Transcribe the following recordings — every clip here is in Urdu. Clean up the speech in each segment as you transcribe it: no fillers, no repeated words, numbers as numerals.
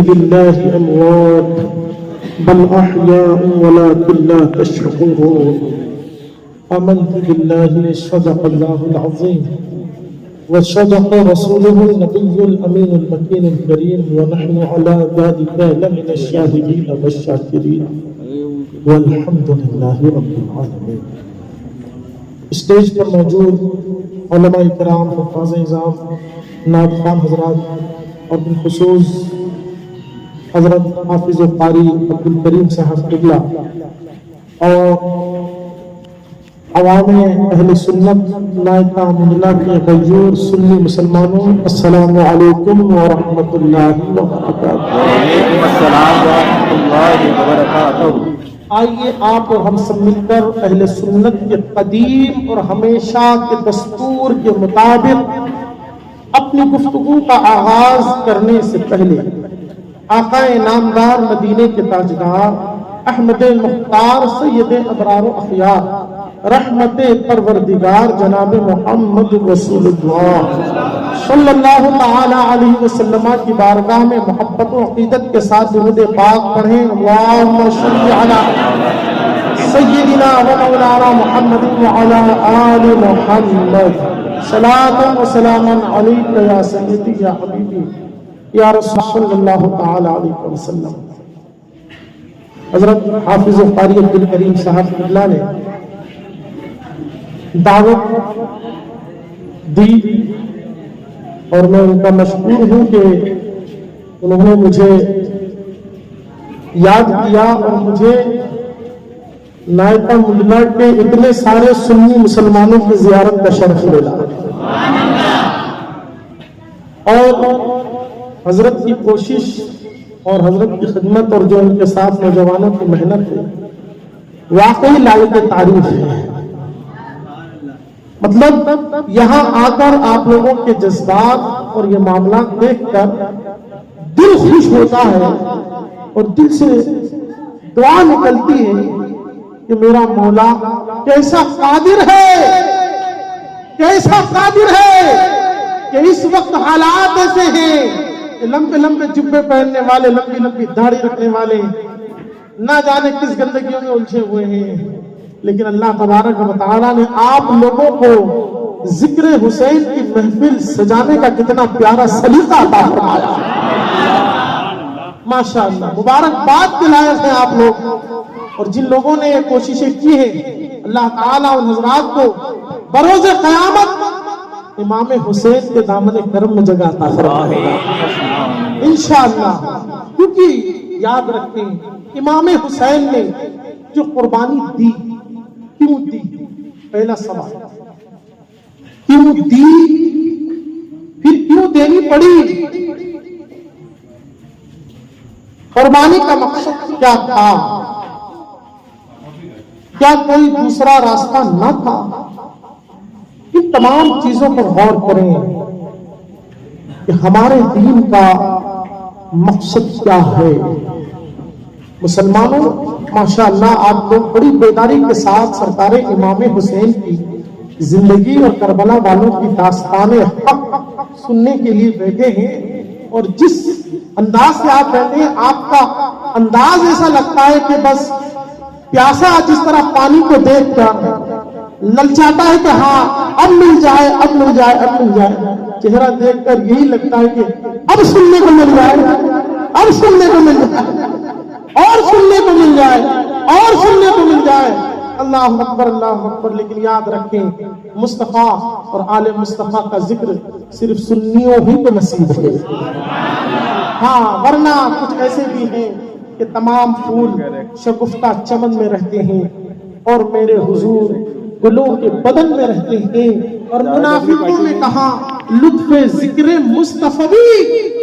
لله أموات بل أحياء ولكن لا تشعرون آمنت بالله صدق الله العظيم وصدق رسوله النبي الأمين المكين الكريم ونحن على ذلك لمن الشاهدين والشاكرين والحمد لله رب العالمين. اسٹیج پر موجود علماء کرام، حفاظ اعظام، نائب خان حضرات اور بالخصوص حضرت حافظ قاری عبدالکریم صاحب قبلہ اور عوام اہل سنت نائکہ مدلہ کے غیور سنی مسلمانوں، السلام علیکم ورحمۃ اللہ وبرکاتہ۔ وعلیکم السلام ورحمۃ اللہ وبرکاتہ۔ آئیے آپ اور ہم سب مل کر اہل سنت کے قدیم اور ہمیشہ کے دستور کے مطابق اپنی گفتگو کا آغاز کرنے سے پہلے آقا نامدار مدینے کے تاجدار احمد مختار سید ابرار و اخیار رحمت پروردگار جناب محمد رسول اللہ صلی اللہ تعالی علیہ وسلم کی بارگاہ میں محبت و عقیدت کے ساتھ درود پاک پڑھیں۔ اللہم صلی علی سیدنا و مولانا محمد وعلی آل محمد صلاۃ و سلام علیک یا سیدی یا حبیبی یا رسول صلی اللہ تعالی علیہ وسلم۔ حضرت حافظ قاری عبدالکریم صاحب قبلہ نے دعوت دی اور میں ان کا مشکور ہوں کہ انہوں نے مجھے یاد کیا اور مجھے نائکہ مدلہ کے اتنے سارے سنی مسلمانوں کی زیارت کا شرف ملا اور حضرت کی کوشش اور حضرت کی خدمت اور جو ان کے ساتھ نوجوانوں کی محنت ہے واقعی لائق تعریف ہے۔ مطلب یہاں آ کر آپ لوگوں کے جذبات اور یہ معاملات دیکھ کر دل خوش ہوتا ہے اور دل سے دعا نکلتی ہے کہ میرا مولا کیسا قادر ہے، کیسا قادر ہے کہ اس وقت حالات ایسے ہیں کہ لمبے لمبے جبے پہننے والے، لمبی لمبی داڑھی رکھنے والے نہ جانے کس گندگیوں میں الجھے ہوئے ہیں، لیکن اللہ تبارک و تعالیٰ نے آپ لوگوں کو ذکر حسین کی محفل سجانے کا کتنا پیارا سلیقہ عطا فرمایا۔ ماشاءاللہ، مبارکباد کے لائق ہیں آپ لوگ، اور جن لوگوں نے یہ کوششیں کی ہیں اللہ تعالیٰ ان حضرات کو بروز قیامت امام حسین کے دامن کرم میں جگہ عطا فرمائے انشاءاللہ۔ کیونکہ یاد رکھیں امام حسین نے جو قربانی دی، کیوں دی؟ پہلا سوال کیوں دی، پھر کیوں دینی پڑی؟ قربانی کا مقصد کیا تھا؟ کیا کوئی دوسرا راستہ نہ تھا؟ ان تمام چیزوں پر غور کریں کہ ہمارے دین کا مقصد کیا ہے۔ مسلمانوں، ماشاءاللہ آپ لوگ بڑی بیداری کے ساتھ سرکار امام حسین کی زندگی اور کربلا والوں کی داستان حق سننے کے لیے بیٹھے ہیں، اور جس انداز سے آپ بیٹھے ہیں آپ کا انداز ایسا لگتا ہے کہ بس پیاسا جس طرح پانی کو دیکھ کر للچاتا ہے کہ ہاں اب مل جائے، اب مل جائے، اب مل جائے، چہرہ دیکھ کر یہی لگتا ہے کہ اب سننے کو مل جائے، اب سننے کو مل جائے، اور سننے کو مل جائے، اور سننے کو مل جائے۔ اللہ اکبر، اللہ اکبر۔ لیکن یاد رکھیں مصطفیٰ اور آل مصطفیٰ کا ذکر صرف سنیوں ہی کو نصیب ہے، ہاں ورنہ کچھ ایسے بھی ہیں کہ تمام پھول شگفتہ چمن میں رہتے ہیں اور میرے حضور گلوں کے بدن میں رہتے ہیں، اور منافقوں نے کہا لطف ذکر مصطفی،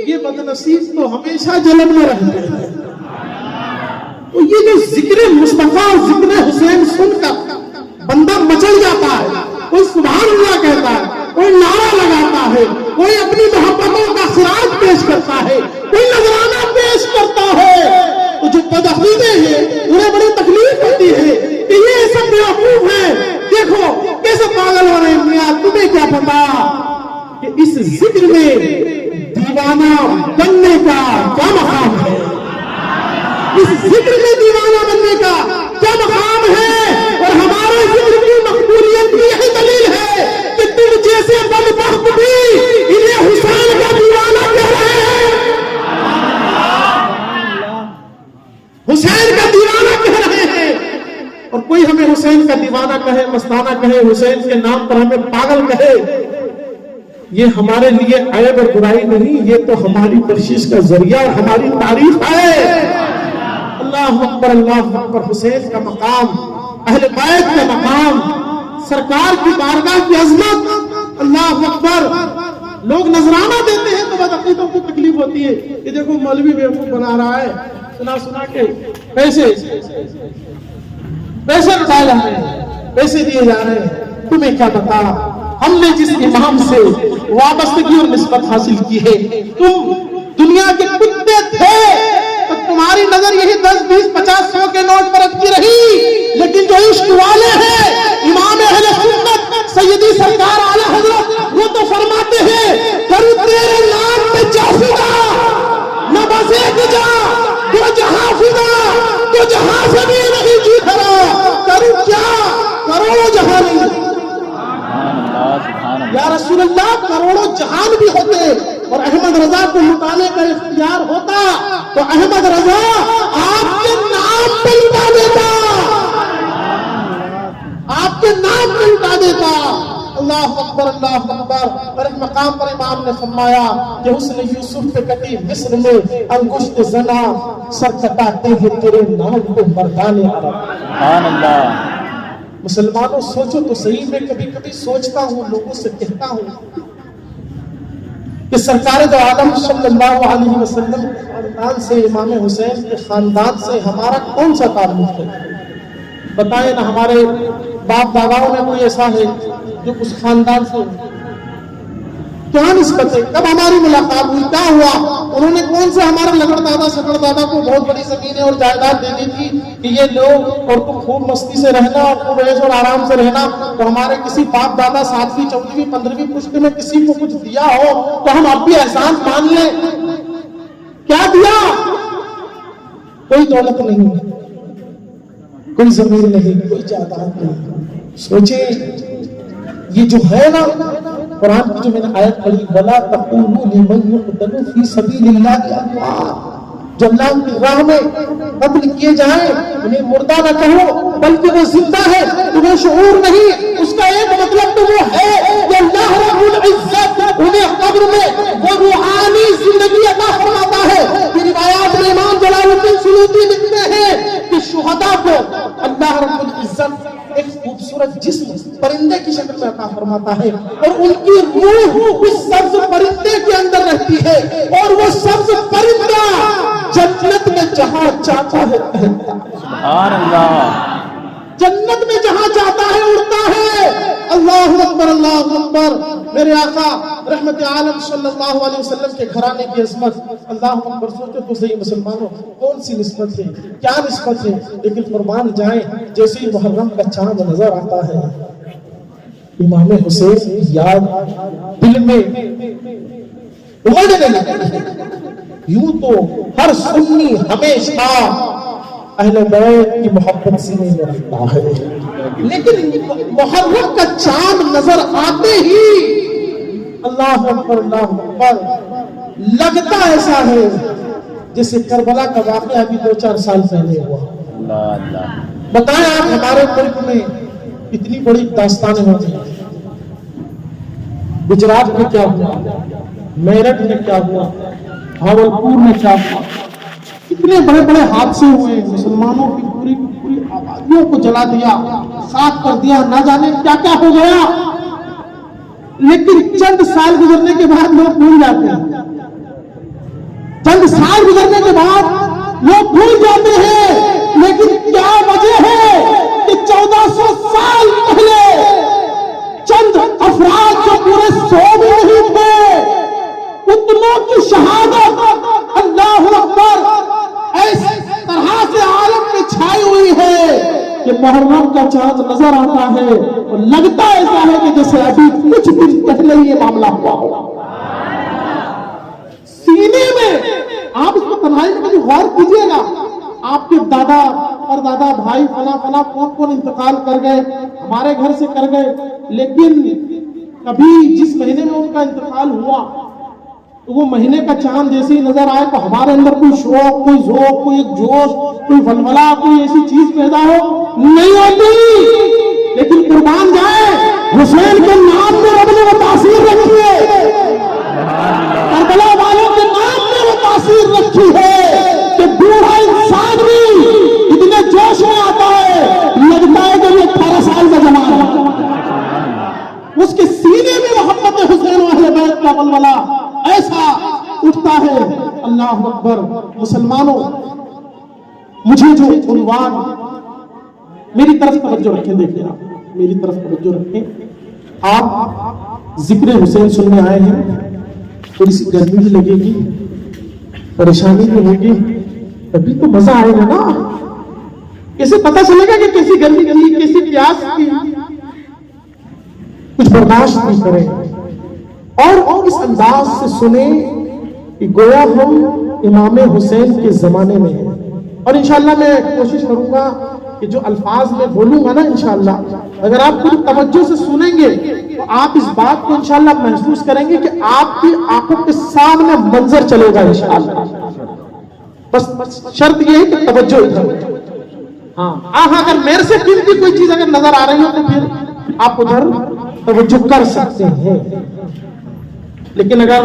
یہ بدنصیب تو ہمیشہ جلن میں رہتے ہیں۔ تو یہ جو ذکر مصطفیٰ اور ذکر حسین سن کر بندہ مچل جاتا ہے، کوئی سبحان اللہ کہتا ہے، کوئی نعرہ لگاتا ہے، کوئی اپنی محبتوں کا خراج پیش کرتا ہے، کوئی نذرانہ پیش کرتا ہے، تو جو بدعقیدے ہیں انہیں بڑی تکلیف ہوتی ہے کہ یہ سب بیوقوف ہیں، دیکھو کیسے پاگل ہو رہے ہیں، میاں تمہیں کیا پتا کہ اس ذکر میں دیوانہ بننے کا کیا مقام اور کوئی ہمیں حسین کا دیوانہ کہے، مستانہ کہے، حسین کے نام پر ہمیں پاگل کہے، یہ ہمارے لیے عیب اور برائی نہیں، یہ تو ہماری بخشش کا ذریعہ اور ہماری تعریف ہے۔ اللہ اکبر، اللہ اکبر۔ حسین کا مقام، اہل بیت کا مقام، سرکار کی بارگاہ کی عظمت، اللہ اکبر۔ لوگ نذرانہ دیتے ہیں تو بدعقیدوں کو تکلیف ہوتی ہے، یہ دیکھو مولوی بیوقوف بنا رہا ہے، سنا کے پیسے لٹائے جا رہے ہیں، پیسے دیے جا رہے ہیں۔ تمہیں کیا پتا ہم نے جس امام سے وابستگی اور نسبت حاصل کی ہے، تم دنیا کے کتے تھے تو تمہاری نظر یہی 10 20 50 100 کے نوٹ پر اٹکی رہی، لیکن جو عشق والے ہیں امام اہل سنت سیدی سرکار اعلی حضرت، وہ تو فرماتے ہیں کرو تیرے نام پہ جا فدا، نہ بس ایک جا تو جہاں فدا، تو جہاں سے بھی نہیں جی بھرا، کرو کیا کروڑوں جہاں نہیں۔ یا رسول اللہ، کروڑوں جہان بھی ہوتے اور احمد رضا کو لٹانے کا اختیار ہوتا تو احمد رضا آپ کے نام پہ لٹا دیتا، آپ کے نام پہ لٹا دیتا۔ اللہ اکبر، اللہ اکبر۔ اور ایک مقام پر امام نے فرمایا کہ حسن یوسف پہ کٹی مصر میں انگشت زنا، سر کٹاتے ہیں تیرے نام کو مردان عرب۔ سبحان اللہ۔ مسلمانوں سوچو تو صحیح، میں کبھی کبھی سوچتا ہوں، لوگوں سے کہتا ہوں کہ سرکار دو عالم صلی اللہ علیہ وسلم کے خاندان سے، امام حسین کے خاندان سے ہمارا کون سا تعلق ہے؟ بتائیں نا، ہمارے باپ داداؤں میں کوئی ایسا ہے جو اس خاندان سے؟ کیا نسبت ہے؟ کب ہماری ملاقات ہوئی؟ کیا ہوا؟ انہوں نے کون سے ہمارے لگڑ دادا سکڑ دادا کو بہت بڑی زمینیں اور جائیداد دے دی تھی کہ یہ لوگ اور تم خوب مستی سے رہنا اور خوب عیش اور آرام سے رہنا، تو ہمارے کسی باپ دادا 7ویں 14ویں 15ویں پشت میں کسی کو کچھ دیا ہو تو ہم اب بھی احسان مان لیں؟ کیا دیا؟ کوئی دولت نہیں، کوئی زمین نہیں، کوئی جائیداد نہیں۔ سوچیں یہ جو ہے نا، قرآن کی جو میں نے آیت پڑھی، وَلَا تَقُولُوا لِمَنْ يُقْتَلُ فِي سَبِيلِ اللَّهِ أَمْوَاتٌ، جو اللہ کی راہ میں قتل کیے جائیں انہیں مردہ نہ کہو بلکہ وہ زندہ ہے، تمہیں شعور نہیں؟ اس کا ایک مطلب تو وہ ہے کہ اللہ رب العزت انہیں قبر میں وہ روحانی زندگی عطا فرماتا ہے۔ یہ روایات میں امام جلال الدین سیوطی لکھتے ہیں کہ شہداء کو اللہ رب العزت ایک خوبصورت جسم پرندے کی شکل میں عطا فرماتا ہے، اور ان کی روح اس سبز پرندے کے اندر رہتی ہے، اور وہ سبز پرندہ جنت میں جہاں چاہتا ہے رہتا ہے۔ سبحان اللہ۔ جنت میں جہاں چاہتا ہے اڑتا ہے۔ اللہ اکبر، اللہ اکبر۔ میرے آقا رحمت عالم صلی اللہ علیہ وسلم کے گھرانے کی عظمت، اللہ اکبر۔ سوچو تو صحیح مسلمانوں، کون سی نسبت ہے، کیا نسبت ہے؟ لیکن قربان جائیں، جیسے ہی محرم کا چاند نظر آتا ہے، امام حسین کی یاد دل میں امڑنے لگتی ہے۔ یوں تو ہر سنی ہمیشہ اہل بیت کی محبت سینے میں رکھتا ہے، لیکن محرم کا چاند نظر آتے ہی اللہ اکبر، اللہ اکبر، لگتا ایسا ہے جیسے کربلا کا واقعہ ابھی 2-4 سال پہلے ہوا۔ بتائیں آپ، ہمارے ملک میں اتنی بڑی داستانیں ہوتی ہیں، گجرات میں کیا ہوا، میرٹھ میں کیا ہوا، بھاولپور میں کیا ہوا، اتنے بڑے بڑے حادثے ہوئے، مسلمانوں کی پوری آبادیوں کو جلا دیا، خاک کر دیا، نہ جانے کیا کیا ہو گیا۔ لیکن چند سال گزرنے کے بعد لوگ بھول جاتے ہیں، چند سال گزرنے کے بعد لوگ بھول جاتے ہیں، لیکن کیا وجہ ہے کہ 1400 سال پہلے چند افراد جو پورے 100 بھی نہیں تھے، اتنوں کی شہادت اللہ اکبر اس طرح سے عالم میں چھائی ہوئی ہے کہ محرم کا چاند نظر آتا ہے اور لگتا ایسا ہے کہ جیسے ابھی کچھ دن پہلے یہ معاملہ ہوا ہو۔ سینے میں آپ اس کو تنہائی میں غور کیجئے گا، آپ کے دادا اور دادا بھائی فلاں فلاں کون کون انتقال کر گئے، ہمارے گھر سے کر گئے، لیکن کبھی جس مہینے میں ان کا انتقال ہوا تو وہ مہینے کا چاند جیسے ہی نظر آئے تو ہمارے اندر کوئی شوق، کوئی ذوق، کوئی ایک جوش، کوئی ولولہ، کوئی ایسی چیز پیدا ہو نہیں ہوتی. لیکن قربان جائے حسین کے نام میں رب نے وہ تاثیر رکھی ہے، کربلا والوں کے نام میں وہ تاثیر رکھی ہے کہ بوڑھا انسان بھی اتنے جوش میں آتا ہے لگتا ہے کہ یہ 18 سال کا جوان ہے. اس کے سینے میں محبت حسین و اہل بیت کا ولولہ ایسا اٹھتا ہے. اللہ اکبر. مسلمانوں، مجھے جو عنوان، میری طرف توجہ رکھیں، دیکھیں آپ میری طرف توجہ رکھیں. آپ ذکر حسین سننے آئے ہیں، تھوڑی سی گرمی بھی لگے گی، پریشانی بھی ہوگی، تبھی تو مزہ آئے گا نا. کیسے پتہ چلے گا کہ کیسی گرمی کی، کیسی پیاس کی. کچھ برداشت نہیں کریں اور اس انداز سے سنیں کہ گویا ہم امام حسین کے زمانے میں ہیں. اور انشاءاللہ میں کوشش کروں گا کہ جو الفاظ میں بولوں گا نا انشاءاللہ، اگر آپ پوری توجہ سے سنیں گے تو آپ اس بات کو انشاءاللہ محسوس کریں گے کہ آپ کی آنکھوں کے سامنے منظر چلے گا انشاءاللہ. بس شرط یہ ہے کہ توجہ ادھر. ہاں اگر میرے سے قیمتی کوئی چیز اگر نظر آ رہی ہو تو پھر آپ ادھر توجہ کر سکتے ہیں، لیکن اگر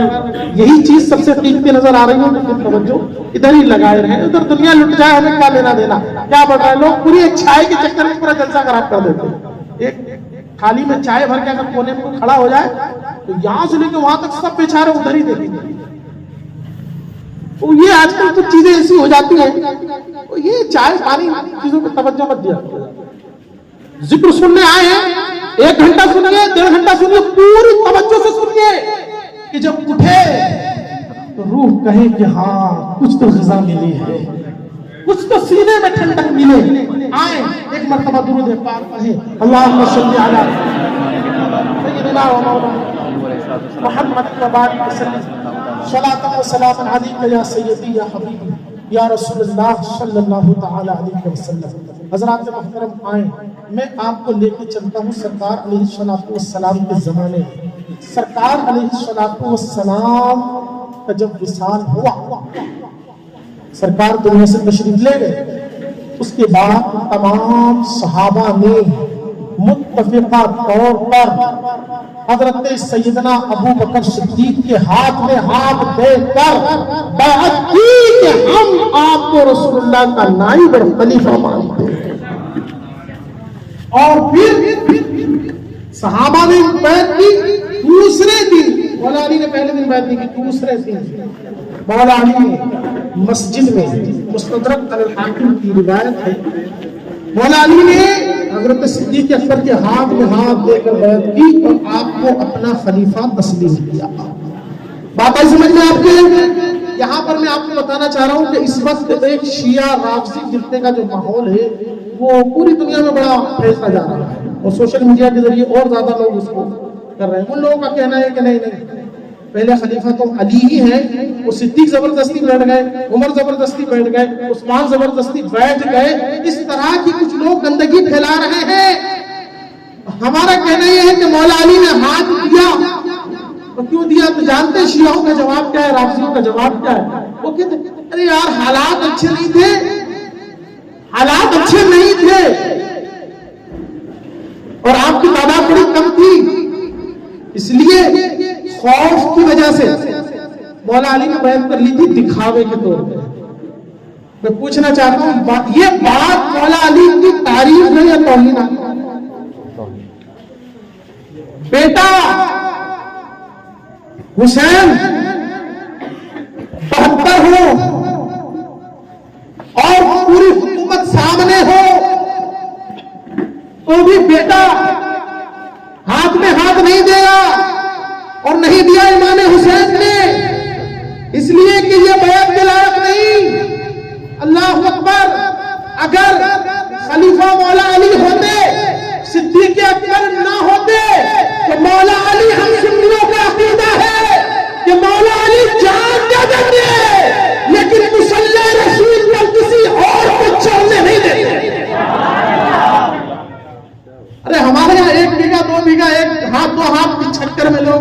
یہی چیز سب سے قیمتی نظر آ رہی ہو تو پھر توجہ ادھر ہی لگائے رہیں. ادھر دنیا لٹ جائے، ہمیں کیا لینا دینا، کیا بڑھ رہا ہے. لوگ پوری ایک چائے کے چکر میں پورا جلسہ خراب کر دیتے ہیں. ایک تھالی میں چائے بھر کے اگر کونے میں کھڑا ہو جائے تو یہاں سے لے کے وہاں تک سب بیچارے ادھر ہی دیکھیں گے. یہ آج کل کچھ چیزیں ایسی ہو جاتی ہیں، یہ چائے پانی چیزوں پہ توجہ مت دیا. ذکر سننے آئے ہیں، 1 گھنٹہ سنیے، 1.5 گھنٹہ سنیے، پوری توجہ سے سنیے کہ جب اٹھے تو روح کہے کہ ہاں کچھ تو غذا ملی ہے، کچھ تو سینے میں ٹھنڈک ملے. آئے ایک مرتبہ درود پاک پڑھیں. اللہم صلی علی سیدنا و مولانا محمد وبارک وسلم صلاۃ و سلام علیک یا سیدی یا حبیبی یا رسول اللہ صلی اللہ تعالی علیہ وسلم. حضرات محترم آئیں، میں آپ کو لے کے چلتا ہوں سرکار علیہ الصلوۃ والسلام کے زمانے میں. سرکار علیہ الصلوۃ والسلام کا جب وصال ہوا، سرکار دنیا سے تشریف لے گئے، اس کے بعد تمام صحابہ نے متفقہ طور پر حضرت سیدنا ابو بکر صدیق کے ہاتھ میں ہاتھ دے کر بیعت کی کہ ہم آپ کو رسول اللہ کا نائب اور خلیفہ مانتے ہیں. اور پھر صحابہ نے بیعت کی. دوسرے دن مولا علی نے پہلے دن بیعت نہیں کی، دوسرے دن مولا علی نے مسجد میں، مستدرک علی الحاکم کی روایت ہے، مولا علی نے حضرت صدیق اکبر کے ہاتھ میں ہاتھ دے کر بیعت کی اور آپ کو اپنا خلیفہ تسلیم کیا. بات آئی سمجھ میں آپ کے؟ یہاں پر میں آپ کو بتانا چاہ رہا ہوں کہ اس وقت ایک شیعہ رافضی فرقے کا جو ماحول ہے وہ پوری دنیا میں بڑا پھیلتا جا رہا ہے اور سوشل میڈیا کے ذریعے اور زیادہ لوگ اس کو کر رہے ہیں. ان لوگوں کا کہنا ہے کہ نہیں پہلے خلیفہ تو علی ہی ہے، وہ صدیق زبردستی بیٹھ گئے، عمر زبردستی بیٹھ گئے، عثمان زبردستی بیٹھ گئے. اس طرح کی کچھ لوگ گندگی پھیلا رہے ہیں. ہمارا کہنا یہ ہے کہ مولا علی نے ہاتھ دیا. تو کیوں دیا؟ تو جانتے شیعوں کا جواب کیا ہے، رافضیوں کا جواب کیا ہے؟ وہ کہتے ارے یار حالات اچھے نہیں تھے، حالات اچھے نہیں تھے اور آپ کی تعداد بڑی کم تھی، اس لیے خوف کی وجہ سے مولا علی نے بیعت کر لی تھی دکھاوے کے طور پر. میں پوچھنا چاہتا ہوں یہ بات مولا علی کی تعریف ہے یا توہین ہے؟ بیٹا حسین 72 ہو اور پوری حکومت سامنے ہو تو بھی بیٹا ہاتھ میں ہاتھ نہیں دیا اور نہیں دیا امام حسین نے، اس لیے کہ یہ بیعت کے لائق نہیں. اللہ اکبر. اگر خلیفہ مولا علی ہوتے، صدیق اکبر نہ ہوتے تو مولا علی ہم سنیوں کا عقیدہ ہے کہ مولا علی جان دے دیتے لیکن مصلی رسول پر کسی اور کو چلنے نہیں دیتے. ارے ہمارے یہاں 1 بیگھہ 2 بیگھہ 1 ہاتھ 2 ہاتھ کی چھکر میں لوگ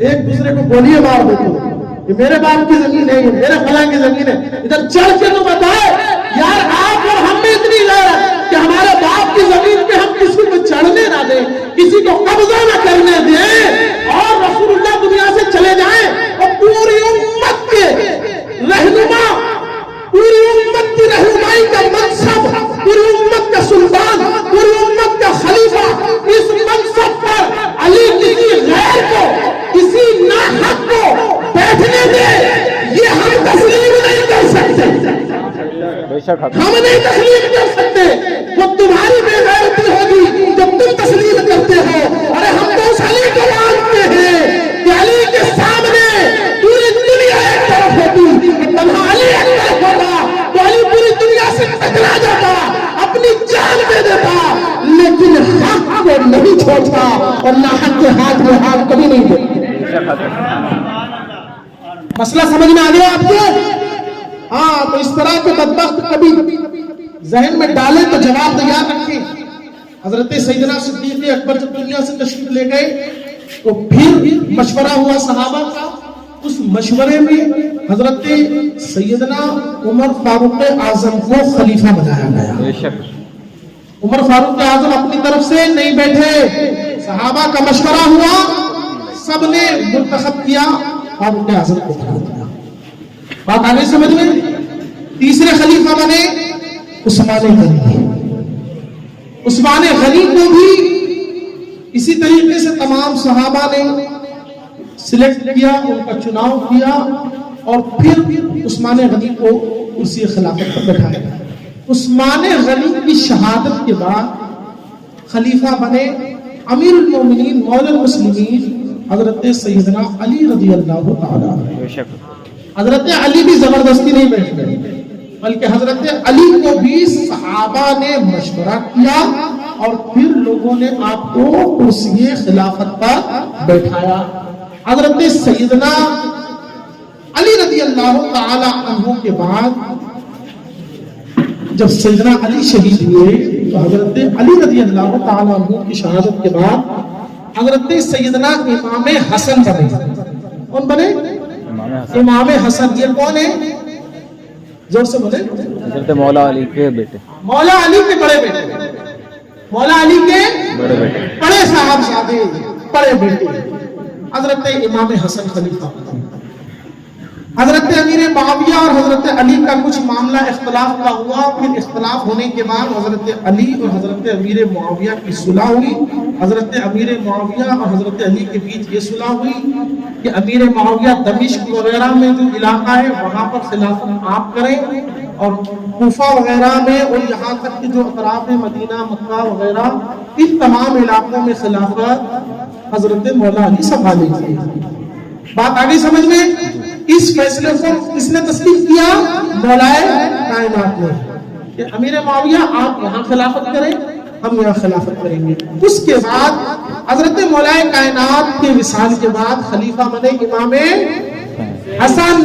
ایک دوسرے کو گولیاں مار دیتے ہیں. کہ میرے باپ کی زمین ہے، یہ میرے فلاں کی زمین ہے، ادھر چڑھ کے تو بتائے یار آپ اور ہم میں اتنی غیرت کہ ہمارے باپ کی زمین پہ ہم کسی کو چڑھنے نہ دیں، کسی کو قبضہ نہ کرنے دیں، اور رسول اللہ دنیا سے چلے جائیں اور پوری امت کے رہنما، پوری امت کی رہنمائی کا منصب، پوری امت کا سلطان، پوری امت کا خلیفہ، اس منصب پر علی کسی غیر کو، کسی ناحق کو بیٹھنے دے، یہ ہم تسلیم نہیں کر سکتے، ہم نہیں تسلیم کر سکتے۔ وہ تمہاری بے غیرتی ہوگی جب تم تسلیم کرتے ہو۔ ارے ہم تو اس علی کو مانتے ہیں کہ علی کے سامنے پوری دنیا ایک طرف ہوتی، تنہا علی ایک طرف ہوتا تو علی پوری دنیا سے ٹکرا جاتا، اپنی جان دے دیتا، لیکن حق کو نہیں چھوڑتا اور نہ حق کے ہاتھ میں ہاتھ کبھی نہیں دیتا۔ مسئلہ سمجھ میں آ گیا آپ کو؟ ہاں، تو اس طرح کے بدبخت کبھی ذہن میں ڈالیں تو جواب تیار رکھیں۔ حضرت سیدنا صدیق اکبر جب دنیا سے تشریف لے گئے تو پھر مشورہ ہوا صحابہ کا، اس مشورے میں حضرت سیدنا عمر فاروق اعظم کو خلیفہ بنایا گیا۔ عمر فاروق اعظم اپنی طرف سے نہیں بیٹھے، صحابہ کا مشورہ ہوا، سب نے منتخب کیا، فاروق اعظم کو بنا دیا۔ بات آگے سمجھ میں؟ تیسرے خلیفہ بنے عثمان غنی۔ عثمان غنی کو بھی اسی طریقے سے تمام صحابہ نے سلیکٹ کیا، ان کا چناؤ کیا، اور پھر عثمان غنی کو کرسی خلافت پر بٹھایا۔ عثمان غنی کی شہادت کے بعد خلیفہ بنے امیر المومنین مولا المسلمین حضرت سیدنا علی رضی اللہ تعالی۔ حضرت علی بھی زبردستی نہیں بیٹھ گئے، بلکہ حضرت علی کو بھی صحابہ نے مشورہ کیا اور پھر لوگوں نے آپ کو کرسی خلافت پر بیٹھایا۔ حضرت سیدنا علی رضی اللہ تعالی عنہ کے بعد جب سیدنا علی شہید ہوئے تو حضرت علی رضی اللہ تعالی عنہ کی شہادت کے بعد حضرت سیدنا امام حسن بنے۔ کون بنے؟ امام حسن۔ یہ کون ہے؟ زور سے بولے۔ حضرت مولا علی کے بیٹے، مولا علی کے بڑے بیٹے، مولا علی کے بڑے صاحبزادے، بڑے بیٹے حضرت امام حسن خلیفہ۔ حضرت امیر معاویہ اور حضرت علی کا کچھ معاملہ اختلاف کا ہوا، پھر اختلاف ہونے کے بعد حضرت علی اور حضرت امیر معاویہ کی صلح ہوئی۔ حضرت امیر معاویہ اور حضرت علی کے بیچ یہ صلح ہوئی کہ امیر معاویہ دمشق وغیرہ میں جو علاقہ ہے وہاں پر خلافت آپ کریں، اور کوفہ وغیرہ میں اور یہاں تک کہ جو اطراف ہے مدینہ مکہ وغیرہ ان تمام علاقوں میں خلافت حضرت مولا علی سنبھالے گی۔ بات آگے سمجھ میں؟ اس فیصلے کو کس نے تسلیم کیا؟ مولائے کائنات نے، کہ امیر معاویہ آپ یہاں خلافت کریں، ہم یہاں خلافت کریں گے۔ اس کے بعد حضرت مولائے کائنات کے وصال کے بعد خلیفہ بنے امام حسن۔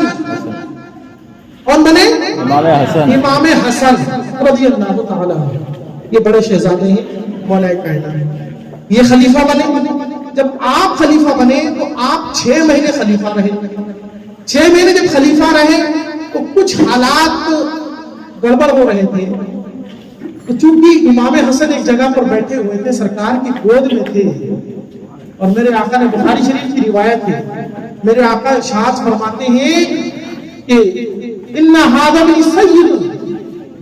کون بنے؟ امام حسن، امام حسن رضی اللہ تعالی عنہ۔ یہ بڑے شہزادے ہیں مولائے کائنات، یہ خلیفہ بنے۔ جب آپ خلیفہ بنے تو آپ 6 مہینے خلیفہ رہے۔ 6 مہینے جب خلیفہ رہے تو کچھ حالات گڑبڑ ہو رہے تھے، تو چونکہ امام حسن ایک جگہ پر بیٹھے ہوئے تھے، سرکار کی گود میں تھے، اور میرے آقا نے بخاری شریف کی روایت ہے، میرے آقا ارشاد فرماتے ہیں کہ ان ھذا ابنی سید،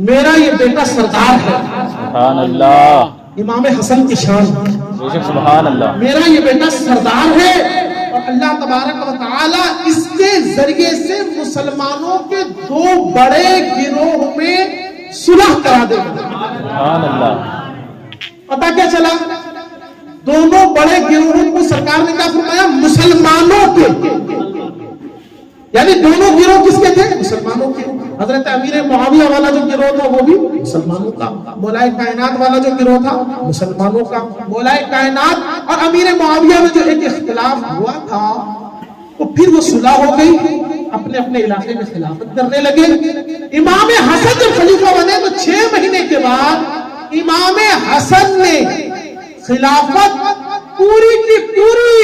میرا یہ بیٹا سردار ہے۔ سبحان اللہ، امام حسن کی شان، سبحان اللہ، میرا یہ بیٹا سردار ہے، اور اللہ تبارک و تعالی اس کے ذریعے سے مسلمانوں کے 2 بڑے گروہ میں صلح کرا دے گا۔ سبحان اللہ۔ پتہ کیا چلا؟ دونوں بڑے گروہوں کو سرکار نے کیا فرمایا؟ مسلمانوں کے، یعنی دونوں گروہ کس کے تھے؟ مسلمانوں کے۔ حضرت امیر معاویہ والا جو گروہ تھا وہ بھی مسلمانوں کا، مولائے کائنات والا جو گروہ تھا مسلمانوں کا۔ مولائے کائنات اور امیر معاویہ میں جو ایک اختلاف ہوا تھا تو پھر وہ صلح ہو گئی، اپنے اپنے علاقے میں خلافت کرنے لگے۔ امام حسن جب خلیفہ بنے تو 6 مہینے کے بعد امام حسن نے خلافت پوری کی پوری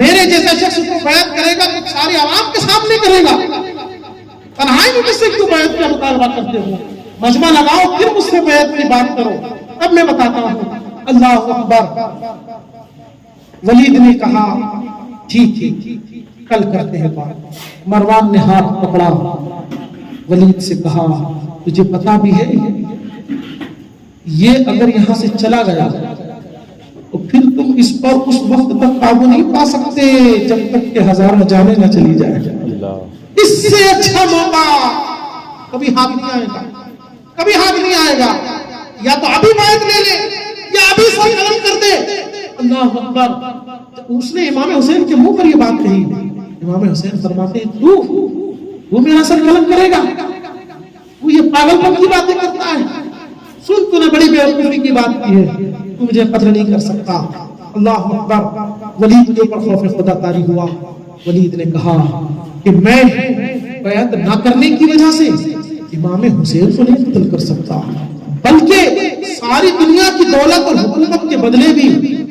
میرے جیسا شخص کو بیعت کرے گا تو ساری عوام کے سامنے کرے گا، تنہائی میں کس سے کیوں بیعت کا مطالبہ کرتے ہو؟ مجمع لگاؤ پھر مجھ سے بیعت کی بات کرو، اب میں بتاتا ہوں۔ اللہ اکبر۔ ولید نے کہا ٹھیک ہے کل کرتے ہیں بات۔ مروان نے ہاتھ پکڑا، ولید سے کہا تجھے پتا بھی ہے یہ اگر یہاں سے چلا گیا تو پھر تم اس پر اس وقت تک قابو نہیں پا سکتے جب تک کہ ہزاروں جانیں نہ چلی جائے۔ اس سے اچھا موقع کبھی ہاتھ نہیں آئے گا، کبھی ہاتھ نہیں آئے گا، یا تو ابھی بیعت لے لے یا ابھی سر قلم کر دے۔ اللہ اکبر۔ اس نے امام حسین کے منہ پر یہ بات کہی، امام حسین فرماتے ہیں تو میرا سر قلم کرے گا؟ وہ یہ پاگل پن کی باتیں کرتا ہے، سن تو نے بڑی بیوقوفی کی بات کی ہے، تو مجھے قتل نہیں کر سکتا۔ اللہ اکبر۔ ولید کے اوپر خوف خدا طاری ہوا۔ ولید نے کہا کہ میں بیعت نہ کرنے کی وجہ سے امام حسین کو نہیں قتل کر سکتا، بلکہ ساری دنیا کی دولت اور حکومت کے بدلے بھی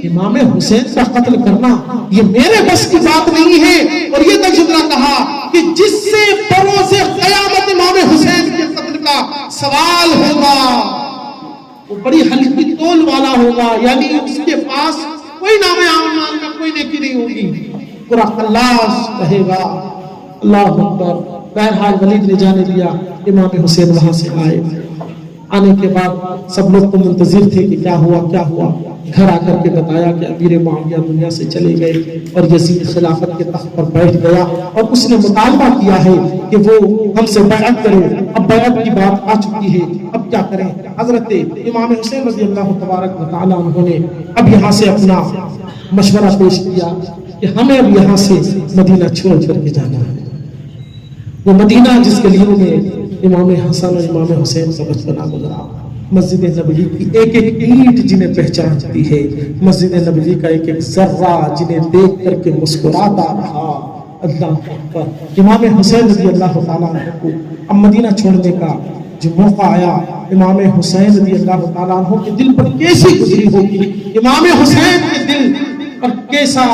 امام حسین کا قتل کرنا یہ میرے بس کی بات نہیں ہے۔ اور یہ تک جملہ کہا کہ جس سے بروز قیامت امام حسین کے قتل کا سوال ہوگا وہ بڑی ہلکی تول والا ہوگا، یعنی اس کے پاس کوئی نام اعمال میں کوئی نیکی نہیں ہوگی، پورا خلاص کہے گا۔ اللہ اکبر۔ بہرحال ولید نے جانے دیا، امام حسین وہاں سے آئے۔ آنے کے بعد سب لوگ تو منتظر تھے کہ کیا ہوا کیا ہوا۔ گھر آ کر کے بتایا کہ امیر معاویہ دنیا سے چلے گئے اور یزید خلافت کے تخت پر بیٹھ گیا، اور اس نے مطالبہ کیا ہے کہ وہ ہم سے بیعت کرے۔ اب بیعت کی بات آ چکی ہے، اب کیا کریں؟ حضرت امام حسین رضی اللہ تبارک و تعالیٰ عنہ نے اب یہاں سے اپنا مشورہ پیش کیا کہ ہمیں اب یہاں سے مدینہ چھوڑ کر کے جانا ہے۔ وہ مدینہ جس گلیوں میں امام حسن اور امام حسین کا بچپنا گزرا، مسجد نبوی کی ایک ایک اینٹ جنہیں پہچانتی ہے، مسجد نبوی کا ایک ایک ذرہ جنہیں دیکھ کر کے مسکراتا رہا۔ اللہ اکبر۔ امام حسین رضی اللہ تعالیٰ عنہ کو اب مدینہ چھوڑنے کا جو موقع آیا، امام حسین رضی اللہ تعالیٰ عنہ کے دل پر کیسی گزری ہوگی، امام حسین کے دل پر کیسا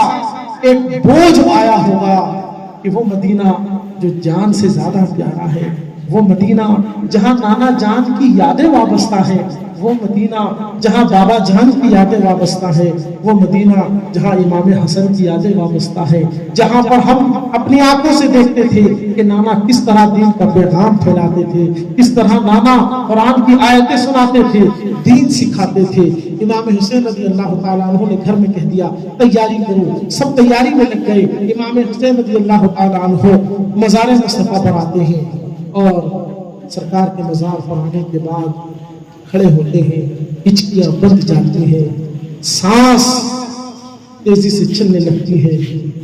ایک بوجھ آیا ہوگا کہ وہ مدینہ جو جان سے زیادہ پیارا ہے، وہ مدینہ جہاں نانا جان کی یادیں وابستہ ہیں، وہ مدینہ جہاں بابا جان کی یادیں وابستہ ہیں، وہ مدینہ جہاں امام حسن کی یادیں وابستہ ہیں، جہاں پر ہم اپنی آنکھوں سے دیکھتے تھے کہ نانا کس طرح دین کا پیغام پھیلاتے تھے، کس طرح نانا قرآن کی آیتیں سناتے تھے، دین سکھاتے تھے۔ امام حسین رضی اللہ تعالیٰ عنہ نے گھر میں کہہ دیا تیاری کرو، سب تیاری میں لگ گئے۔ امام حسین رضی اللہ تعالیٰ عنہ مزار مصطفیٰ پر آتے ہیں اور سرکار کے مزار پر آنے کے بعد کھڑے ہوتے ہیں، ہچکیاں بند جاتی ہیں، سانس تیزی سے چلنے لگتی ہے،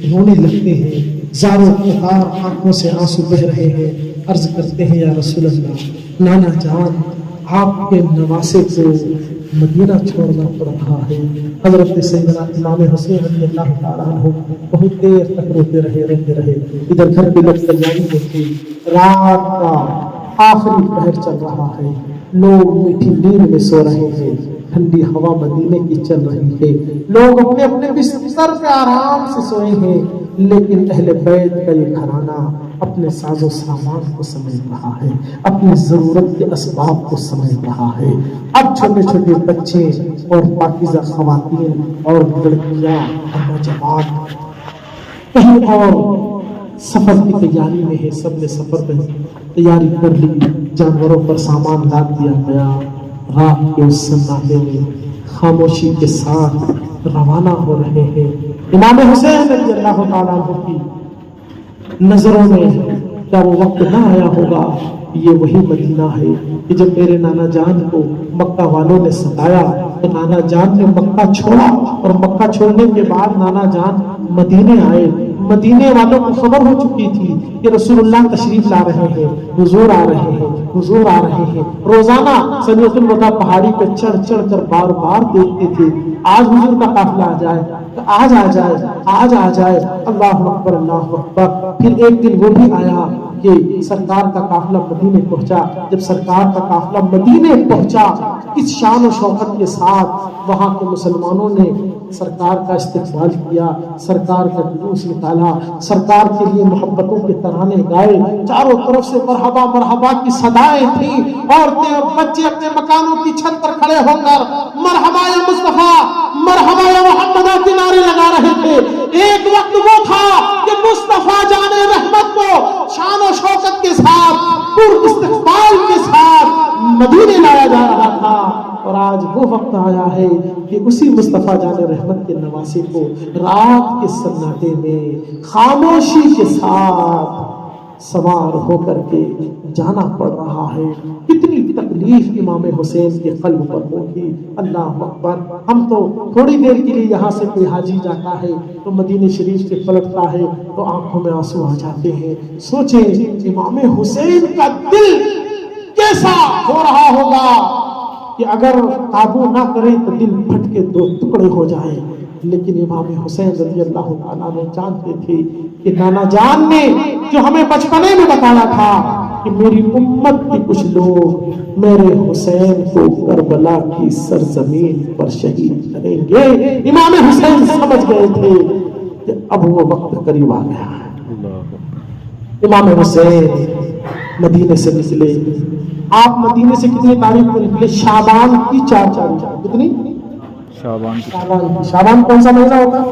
رونے لگتے ہیں، زاروں قطار آنکھوں سے آنسو بہ رہے ہیں۔ عرض کرتے ہیں یا رسول اللہ، نانا جان آپ کے نواسے کو مدینہ چھوڑنا پڑ رہا ہے۔ حضرت سیدنا امام حسین رضی اللہ تعالیٰ عنہ بہت دیر تک روتے رہے۔ ادھر گھر کے لوگ تیاری میں تھے، رات کا آخری پہر چل رہا ہے، لوگ میٹھی نیند میں سو رہے ہیں، ٹھنڈی ہوا مدینے کی چل رہی ہے، لوگ اپنے اپنے بستر پہ آرام سے سوئے ہیں، لیکن اہل بیت کا یہ گھرانہ اپنے ساز و سامان کو سمجھ رہا ہے، اپنی ضرورت کے اسباب کو سمجھ رہا ہے۔ اب چھوٹے چھوٹے بچے اور پاکیزہ خواتین اور لڑکیاں اور نوجوان کہیں اور سفر کی تیاری میں ہے، سب نے سفر میں تیاری کر لی، جانوروں پر سامان لاد دیا گیا۔ رات کے اس سناٹے میں خاموشی کے ساتھ روانہ ہو رہے ہیں۔ امام حسین رضی اللہ تعالیٰ عنہ کی نظروں میں کیا وہ وقت نہ آیا ہوگا؟ یہ وہی مدینہ ہے کہ جب میرے نانا جان کو مکہ والوں نے ستایا تو نانا جان نے مکہ چھوڑا، اور مکہ چھوڑنے کے بعد نانا جان مدینے آئے۔ مدینے والوں کو خبر ہو چکی تھی کہ رسول اللہ تشریف لا رہے ہیں، حضور آ رہے ہیں، حضور آ رہے ہیں۔ روزانہ سنیت الوداع پہاڑی پہ چڑھ چڑھ کر بار بار دیکھتے تھے آج حضور کا قافلہ آ جائے، آج آ جائے، آج آ جائے۔ اللہ اکبر، اللہ اکبر۔ پھر ایک دن وہ بھی آیا کہ سرکار کا قافلہ مدینے پہنچا. جب سرکار کا قافلہ مدینے پہنچا اس شان و شوکت کے ساتھ وہاں کے مسلمانوں نے سرکار کا استقبال کیا, سرکار کا جلوس نکالا, سرکار کے لیے محبتوں کے ترانے گائے. چاروں طرف سے مرحبا مرحبا کی صدائیں تھیں. عورتیں اور بچے اپنے مکانوں کی چھت پر کھڑے ہو کر مرحبا یا مصطفیٰ مرحبا یا محمد کے نعرے لگا رہے تھے. ایک وقت وہ تھا کہ مصطفیٰ جان رحمت کو شان و شوکت کے ساتھ پر استقبال کے ساتھ مدینے لایا جا رہا تھا, اور آج وہ وقت آیا ہے کہ اسی مصطفیٰ جان رحمت کے نواسے کو رات کے سناٹے میں خاموشی کے ساتھ سوار ہو کر کے جانا پڑ رہا ہے. کتنی تکلیف امام حسین کے قلب پر ہوگی. اللہ اکبر. ہم تو تھوڑی دیر کے لیے یہاں سے کوئی حاجی جاتا ہے تو مدینہ شریف سے پلٹتا ہے تو آنکھوں میں آنسو آ جاتے ہیں. سوچیں امام حسین کا دل کیسا ہو رہا ہوگا کہ اگر قابو نہ کریں تو دل پھٹ کے دو ٹکڑے ہو جائیں. لیکن امام حسین رضی اللہ تعالیٰ نے جانتے تھے کہ نانا جان نے جو ہمیں بچپنے میں بتایا تھا کہ میری امت کے کچھ لوگ میرے حسین کو کربلا کی سرزمین پر شہید کریں گے, امام حسین سمجھ گئے تھے کہ اب وہ وقت قریب آ گیا. امام حسین مدینے سے نکلے. آپ مدینے سے کتنی تاریخ کو نکلے؟ شعبان کی 4 تاریخ. کتنی؟ شعبان کون سا مہینہ ہوتا ہے؟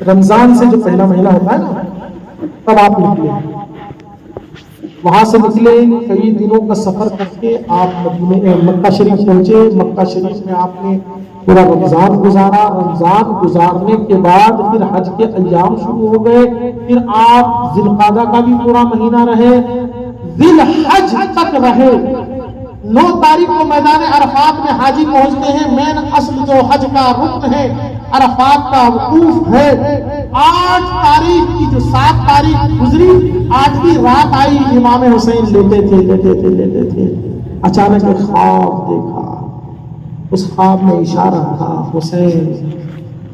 رمضان سے جو پہلا مہینہ ہوتا ہے نا, تب آپ نکلے. وہاں سے نکلے, کئی دنوں کا سفر کر کے آپ مدینے مکہ شریف پہنچے. مکہ شریف میں آپ نے پورا رمضان گزارا. رمضان گزارنے کے بعد پھر حج کے ایام شروع ہو گئے. پھر آپ ذی القعدہ کا بھی پورا مہینہ رہے, ذی الحج تک رہے. 9 تاریخ کو میدان عرفات میں حاجی پہنچتے ہیں. مین اصل جو حج کا رکن ہے عرفات کا وقوف ہے. 8 تاریخ کی جو 7 تاریخ گزری, 8ویں رات آئی. امام حسین لیتے تھے. اچانک ایک خواب دیکھا. اس خواب میں اشارہ تھا حسین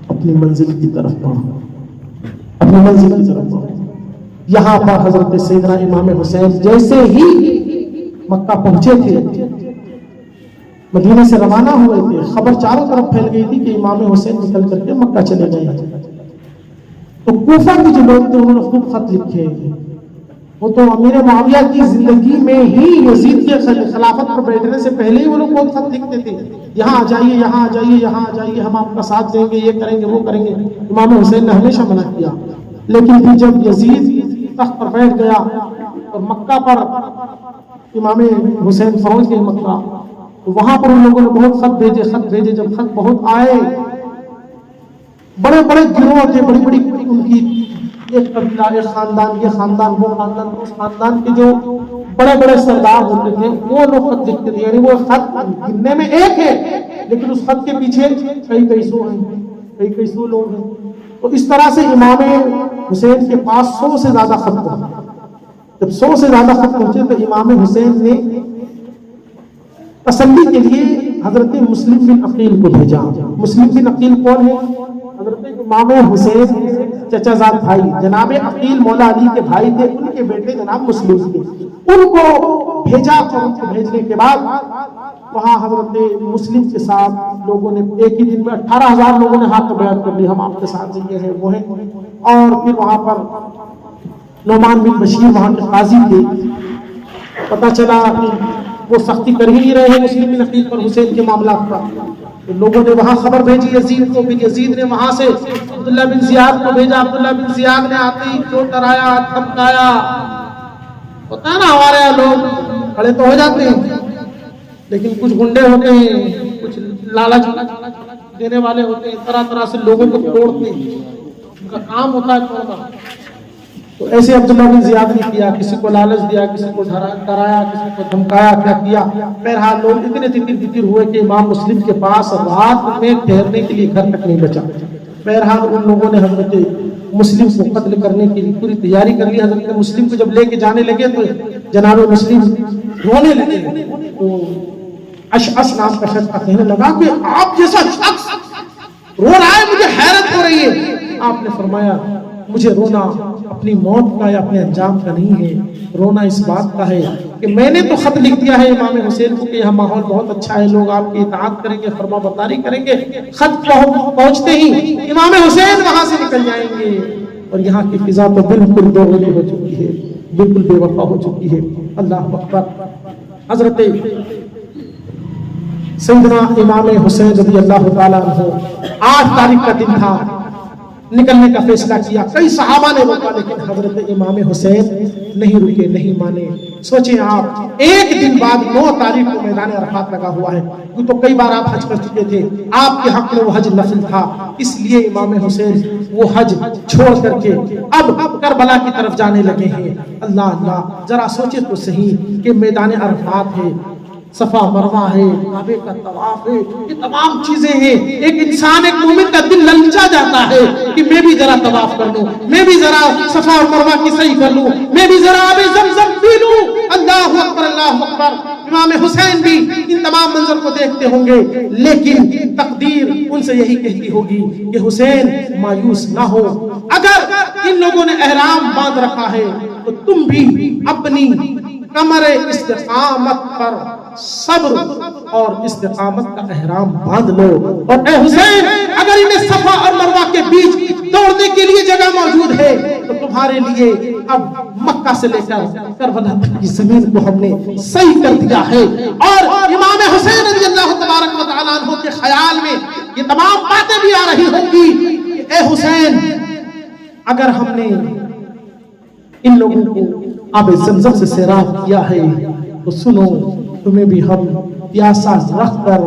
اپنی منزل کی طرف بڑھو, اپنی منزل کی طرف بڑھو. یہاں پر حضرت سیدنا امام حسین جیسے ہی مکہ پہنچے تھے, مدینے سے روانہ ہوئے تھے, خبر چاروں طرف پھیل گئی تھی کہ امام حسین نکل کر کے مکہ چلے گئے. تو کوفہ کے جو لوگ تھے انہوں نے خوب خط لکھے. وہ تو امیر معاویہ کی زندگی میں ہی یزید کے خلافت پر بیٹھنے سے پہلے ہی وہ لوگ بہت خط لکھتے تھے, یہاں آ جائیے, یہاں آ جائیے, یہاں آ جائیے, ہم آپ کا ساتھ دیں گے, یہ کریں گے, وہ کریں گے. امام حسین نے ہمیشہ منع کیا. لیکن پھر جب یزید تخت پر بیٹھ گیا اور مکہ پر امام حسین پہنچ گئے مکہ, تو وہاں پر ان لوگوں نے بہت خط بھیجے. جب خط بہت آئے, بڑے بڑے گروہ تھے, بڑی بڑی ان کی ایک قبیلہ, ایک خاندان, یہ خاندان, وہ خاندان, اس خاندان کے جو بڑے بڑے سردار ہوتے تھے وہ لوگ خط لکھتے تھے. یعنی وہ خط گننے میں ایک ہے لیکن اس خط کے پیچھے کئی سو ہیں, کئی سو لوگ ہیں. تو اس طرح سے امام حسین کے پاس 100 سے زیادہ خط پہنچے. جب 100 سے زیادہ خط پہنچے تو امام حسین نے تسلی کے لیے حضرت مسلم بن عقیل کو بھیجا. مسلم بن عقیل کون ہے؟ حضرت امام حسین چچا زاد بھائی, جناب عقیل مولا علی کے بھائی تھے, ان کے بیٹے جناب مسلم تھے. ان کو بھیجا. ان کو بھیجنے کے بعد وہاں حضرت مسلم کے ساتھ لوگوں نے ایک ہی دن میں 18,000 لوگوں نے ہاتھ بیعت کر لی, ہم آپ کے ساتھ یہ ہیں وہ ہیں. اور پھر وہاں پر نعمان بن بشیر وہاں کے قاضی تھے. پتہ چلا کہ وہ سختی کر ہی نہیں رہے ہیں مسلم بن عقیل پر حسین کے معاملات پر. تو لوگوں نے وہاں خبر بھیجی یزید کو. پھر یزید نے وہاں سے عبداللہ بن زیاد کو بھیجا. عبداللہ بن زیاد نے آتے ہی جو ڈرایا, دھمکایا. ہوتا ہے نا ہمارے یہاں لوگ کھڑے تو ہو جاتے ہیں لیکن کچھ گنڈے ہوتے ہیں, کچھ لالچ دینے والے ہوتے ہیں, طرح طرح سے لوگوں کو توڑتے ہیں. ان کا کام ہوتا ہے توڑنا. تو ایسے عبداللہ بن زیاد نے کیا, کسی کو لالچ دیا, کسی کو ڈرایا, کسی کو دھمکایا, کیا کیا. بہرحال لوگ اتنے تکر ہوئے کہ امام مسلم کے پاس رات میں ٹھہرنے کے لیے گھر تک نہیں بچا. بہرحال ان لوگوں نے حضرت مسلم کو قتل کرنے کی پوری تیاری کر لی. حضرت مسلم کو جب لے کے جانے لگے تو جناب مسلم رونے لگے. تو اشعث نام کا شخص کہنے لگا کہ آپ جیسا شخص رو رہا ہے, مجھے حیرت ہو رہی ہے. آپ نے فرمایا مجھے رونا اپنی موت کا یا اپنے انجام کا نہیں ہے، رونا اس بات کا ہے کہ میں نے تو خط لکھ دیا ہے امام حسین کو کہ یہاں ماحول بہت اچھا ہے، لوگ آپ کی اطاعت کریں گے، فرما برداری کریں گے، خط پہنچتے ہی امام حسین وہاں سے نکل جائیں گے، اور یہاں کی فضا تو بالکل دوغلی ہو چکی ہے، بالکل بے وفا ہو چکی ہے۔ اللہ اکبر۔ حضرت سیدنا امام حسین رضی اللہ تعالیٰ عنہ 8 تاریخ کا دن تھا، نکلنے کا فیصلہ کیا، کئی صحابہ نے روکا لیکن حضرت امام حسین نہیں رکے، نہیں مانے۔ سوچیں آپ، ایک دن بعد 9 تاریخ کو میدان عرفات لگا ہوا ہے، یہ تو کئی بار آپ حج کر چکے تھے، آپ کے حق میں وہ حج نفل تھا، اس لیے امام حسین وہ حج چھوڑ کر کے اب کربلا کی طرف جانے لگے ہیں۔ اللہ اللہ، ذرا سوچے تو صحیح کہ میدان عرفات ہے، صفا مروہ ہے، کعبے کا طواف ہے، یہ تمام چیزیں ہیں، ایک انسان ایک مومن کا دل للچا جاتا ہے کہ میں بھی ذرا طواف کر لوں، میں بھی ذرا صفا اور مروہ کی صحیح کر لوں، میں بھی ذرا آب زمزم پی لوں۔ اللہ اکبر، اللہ اکبر۔ امام حسین بھی ان تمام منظر کو دیکھتے ہوں گے، لیکن تقدیر ان سے یہی کہتی ہوگی کہ حسین مایوس نہ ہو، اگر ان لوگوں نے احرام باندھ رکھا ہے تو تم بھی اپنی کمر استقامت پر صبر اور استقامت کا احرام باندھ لو، اور اے حسین اگر انہیں صفا اور مروہ کے بیچ دوڑنے کے لیے جگہ موجود ہے تو تمہارے لیے اب مکہ سے لے کر کربلا تک کی زمین کو ہم نے صحیح کر دیا ہے۔ اور امام حسین رضی اللہ تبارک و تعالیٰ عنہ کے خیال میں یہ تمام باتیں بھی آ رہی ہوں گی کہ اے حسین اگر ہم نے ان لوگوں کو آب زمزم سے سیراب کیا ہے تو سنو، تمہیں بھی ہم پیاسا رکھ کر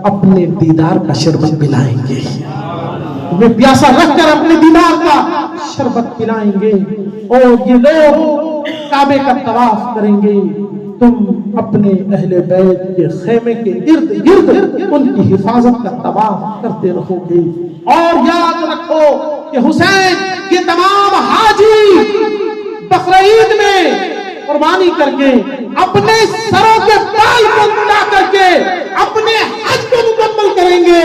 اپنے دیدار کا شربت پلائیں گے، تمہیں پیاسا رکھ کر اپنے دیدار کا شربت پلائیں گے، اور یہ لوگ کعبے کا طواف کریں گے، تم اپنے اہل بیت کے خیمے کے ارد گرد ان کی حفاظت کا طواف کرتے رہو گے۔ اور یاد رکھو کہ حسین یہ تمام حاجی بقرعید میں قربانی کر کے اپنے سروں کے بال کو مٹا کر کے اپنے حج کو مکمل کریں گے،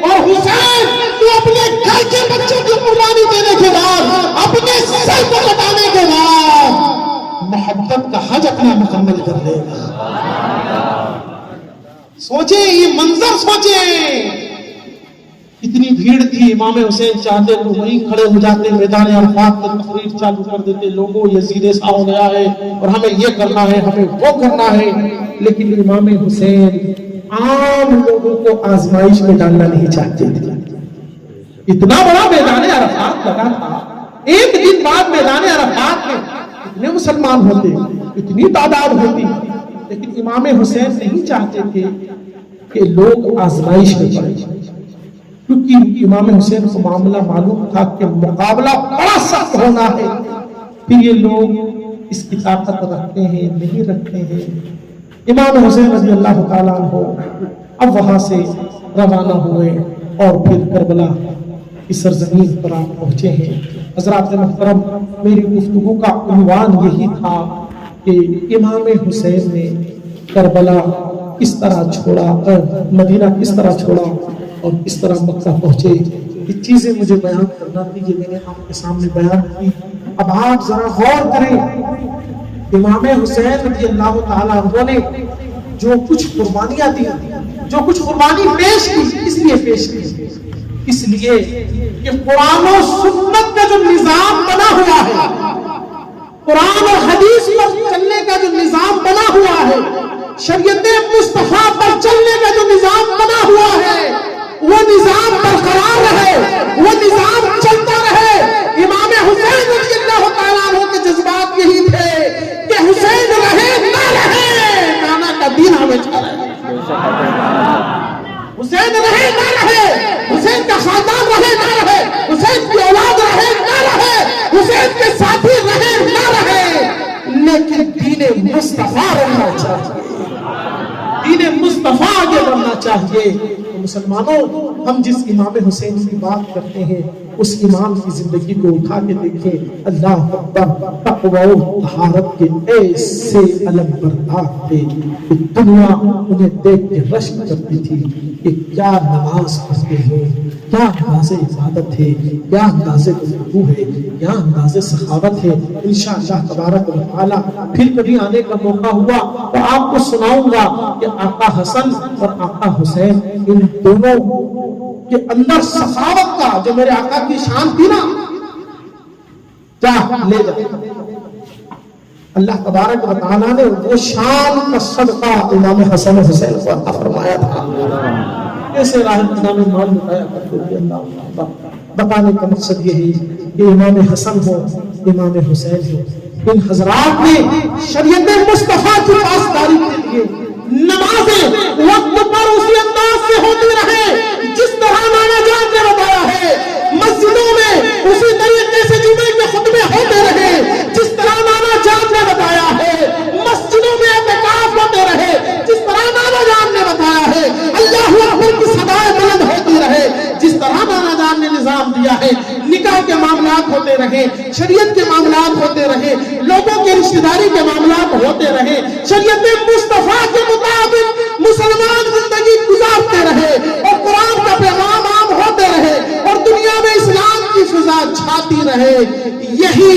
اور حسین تو اپنے گھر کے بچوں کی قربانی دینے کے بعد اپنے سر کو کٹانے کے بعد محبت کا حج اپنا مکمل کر لے گا۔ سوچیں یہ منظر، سوچیں اتنی بھیڑ تھی، امام حسین چاہتے تو وہیں کھڑے ہو جاتے، میدان عرفات میں تقریر چالو کر دیتے، لوگوں یزید ایسا ہو گیا ہے اور ہمیں یہ کرنا ہے، ہمیں وہ کرنا ہے، لیکن امام حسین عام لوگوں کو آزمائش میں ڈالنا نہیں چاہتے تھے۔ اتنا بڑا میدان عرفات لگا تھا، ایک دن بعد میدان عرفات میں اتنے مسلمان ہوتے، اتنی تعداد ہوتی، لیکن امام حسین نہیں چاہتے تھے کہ لوگ آزمائش میں پڑیں، کیونکہ امام حسین کو معاملہ معلوم تھا کہ مقابلہ بڑا سخت ہونا ہے، پھر یہ لوگ اس کی طاقت رکھتے ہیں نہیں رکھتے ہیں۔ امام حسین رضی اللہ تعالیٰ عنہ اب وہاں سے روانہ ہوئے اور پھر کربلا کی سرزمین پر آپ پہنچے ہیں۔ حضرات محترم، میری گفتگو کا عنوان یہی تھا کہ امام حسین نے کربلا کس طرح چھوڑا، مدینہ کس طرح چھوڑا اور کس طرح مکہ پہنچے۔ یہ چیزیں مجھے بیان کرنا تھی، یہ میں نے آپ کے سامنے بیان کی۔ اب آپ ذرا غور کریں، امام حسین رضی اللہ تعالیٰ عنہ نے جو کچھ قربانیاں دی، جو کچھ قربانی پیش کی، اس لیے پیش کی، اس لیے کہ قرآن و سنت کا جو نظام بنا ہوا ہے، قرآن و حدیث پر چلنے کا جو نظام بنا ہوا ہے، شریعت مصطفیٰ پر چلنے کا جو نظام بنا ہوا ہے، وہ نظام برقرار رہے، وہ نظام چلتا رہے۔ امام حسین رضی اللہ تعالیٰ عنہ کے جذبات یہی تھے کہ حسین رہے نہ رہے، نانا کا دین ہمیشہ رہے، حسین رہے نہ رہے، حسین کا خاندان رہے نہ رہے، حسین کی اولاد رہے نہ رہے، حسین کے ساتھی رہے نہ رہے، لیکن دین مصطفیٰ رہنا چاہیے، دین مصطفیٰ آگے بڑھنا چاہیے۔ مسلمانوں ہم جس امام حسین کی بات کرتے ہیں اس امام کی زندگی کو اٹھا کے دیکھیں، اللہ اکبر، تقوی و طہارت کے ایسے علم بردار تھے کہ دنیا انہیں دیکھ کے رشک کرتی تھی کہ کیا نماز پڑھتے ہیں، کیا انداز عبادت ہے، کیا انداز گفتگو ہے، کیا انداز سخاوت ہے۔ انشاءاللہ تبارک و تعالی پھر کبھی آنے کا موقع ہوا تو آپ کو سناؤں گا کہ آقا حسن اور آقا حسین ان دونوں کے اندر سخاوت کا جو میرے آقا کی شان تھی نا، کیا لے جائے اللہ تبارک و تعالیٰ نے وہ شان کا صدقہ امام حسن و حسین کو عطا فرمایا تھا۔ کیسے راہ امام مال بتایا کرتے تھے، اللہ بتانے کا مقصد یہ ہے کہ امام حسن ہو امام حسین ہو، ان حضرات نے شریعت مصطفیٰ کی پاسداری کے لیے نمازیں وقت پر اسی انداز سے ہوتی رہے جس طرح نانا جان نے بتایا ہے، مسجدوں میں اسی طریقے سے جمعے کے خطبے ہوتے رہے جس طرح نانا جان نے بتایا ہے، مسجدوں میں اعتکاف ہوتے رہے جس طرح نانا جان نے بتایا ہے، اللہ اکبر کی صدائیں بلند ہوتی رہے جس طرح نانا جان نے نظام دیا ہے، نکاح کے معاملات ہوتے رہے، شریعت کے معاملات ہوتے رہے، لوگوں کے رشتہ داری کے معاملات ہوتے رہے، شریعت مصطفیٰ کے مطابق مسلمان زندگی گزارتے رہے اور قرآن کا پیغام عام ہوتے رہے اور دنیا میں اسلام کی فضا چھاتی رہے۔ یہی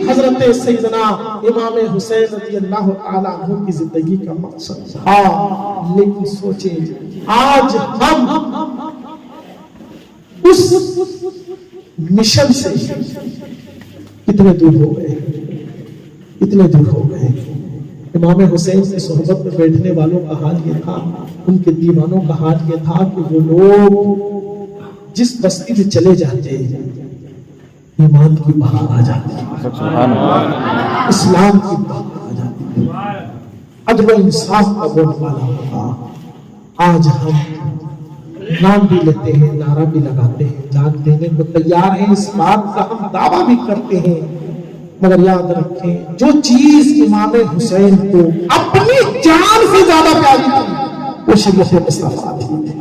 حضرت سیدنا امام حسین رضی اللہ تعالیٰ عنہ کی زندگی کا مقصد تھا۔ لیکن سوچیں آج ہم اس مشن سے کتنے دور ہو گئے، کتنے دور ہو گئے۔ امام حسین کی صحبت میں بیٹھنے والوں کا حال یہ تھا، ان کے دیوانوں کا حال یہ تھا کہ وہ لوگ جس بستی میں چلے جاتے ایمان کی بہار آ جاتی، اسلام کی بہار آ جاتی، عدل و انصاف کا بول بالا ہوتا۔ آج ہم نام بھی لیتے ہیں، نعرہ بھی لگاتے ہیں، جان دینے کو تیار ہیں، اس بات کا ہم دعویٰ بھی کرتے ہیں، مگر یاد رکھیں جو چیز امام حسین کو اپنی جان سے زیادہ پیاری تھی وہ شریعت مصطفیٰ تھی۔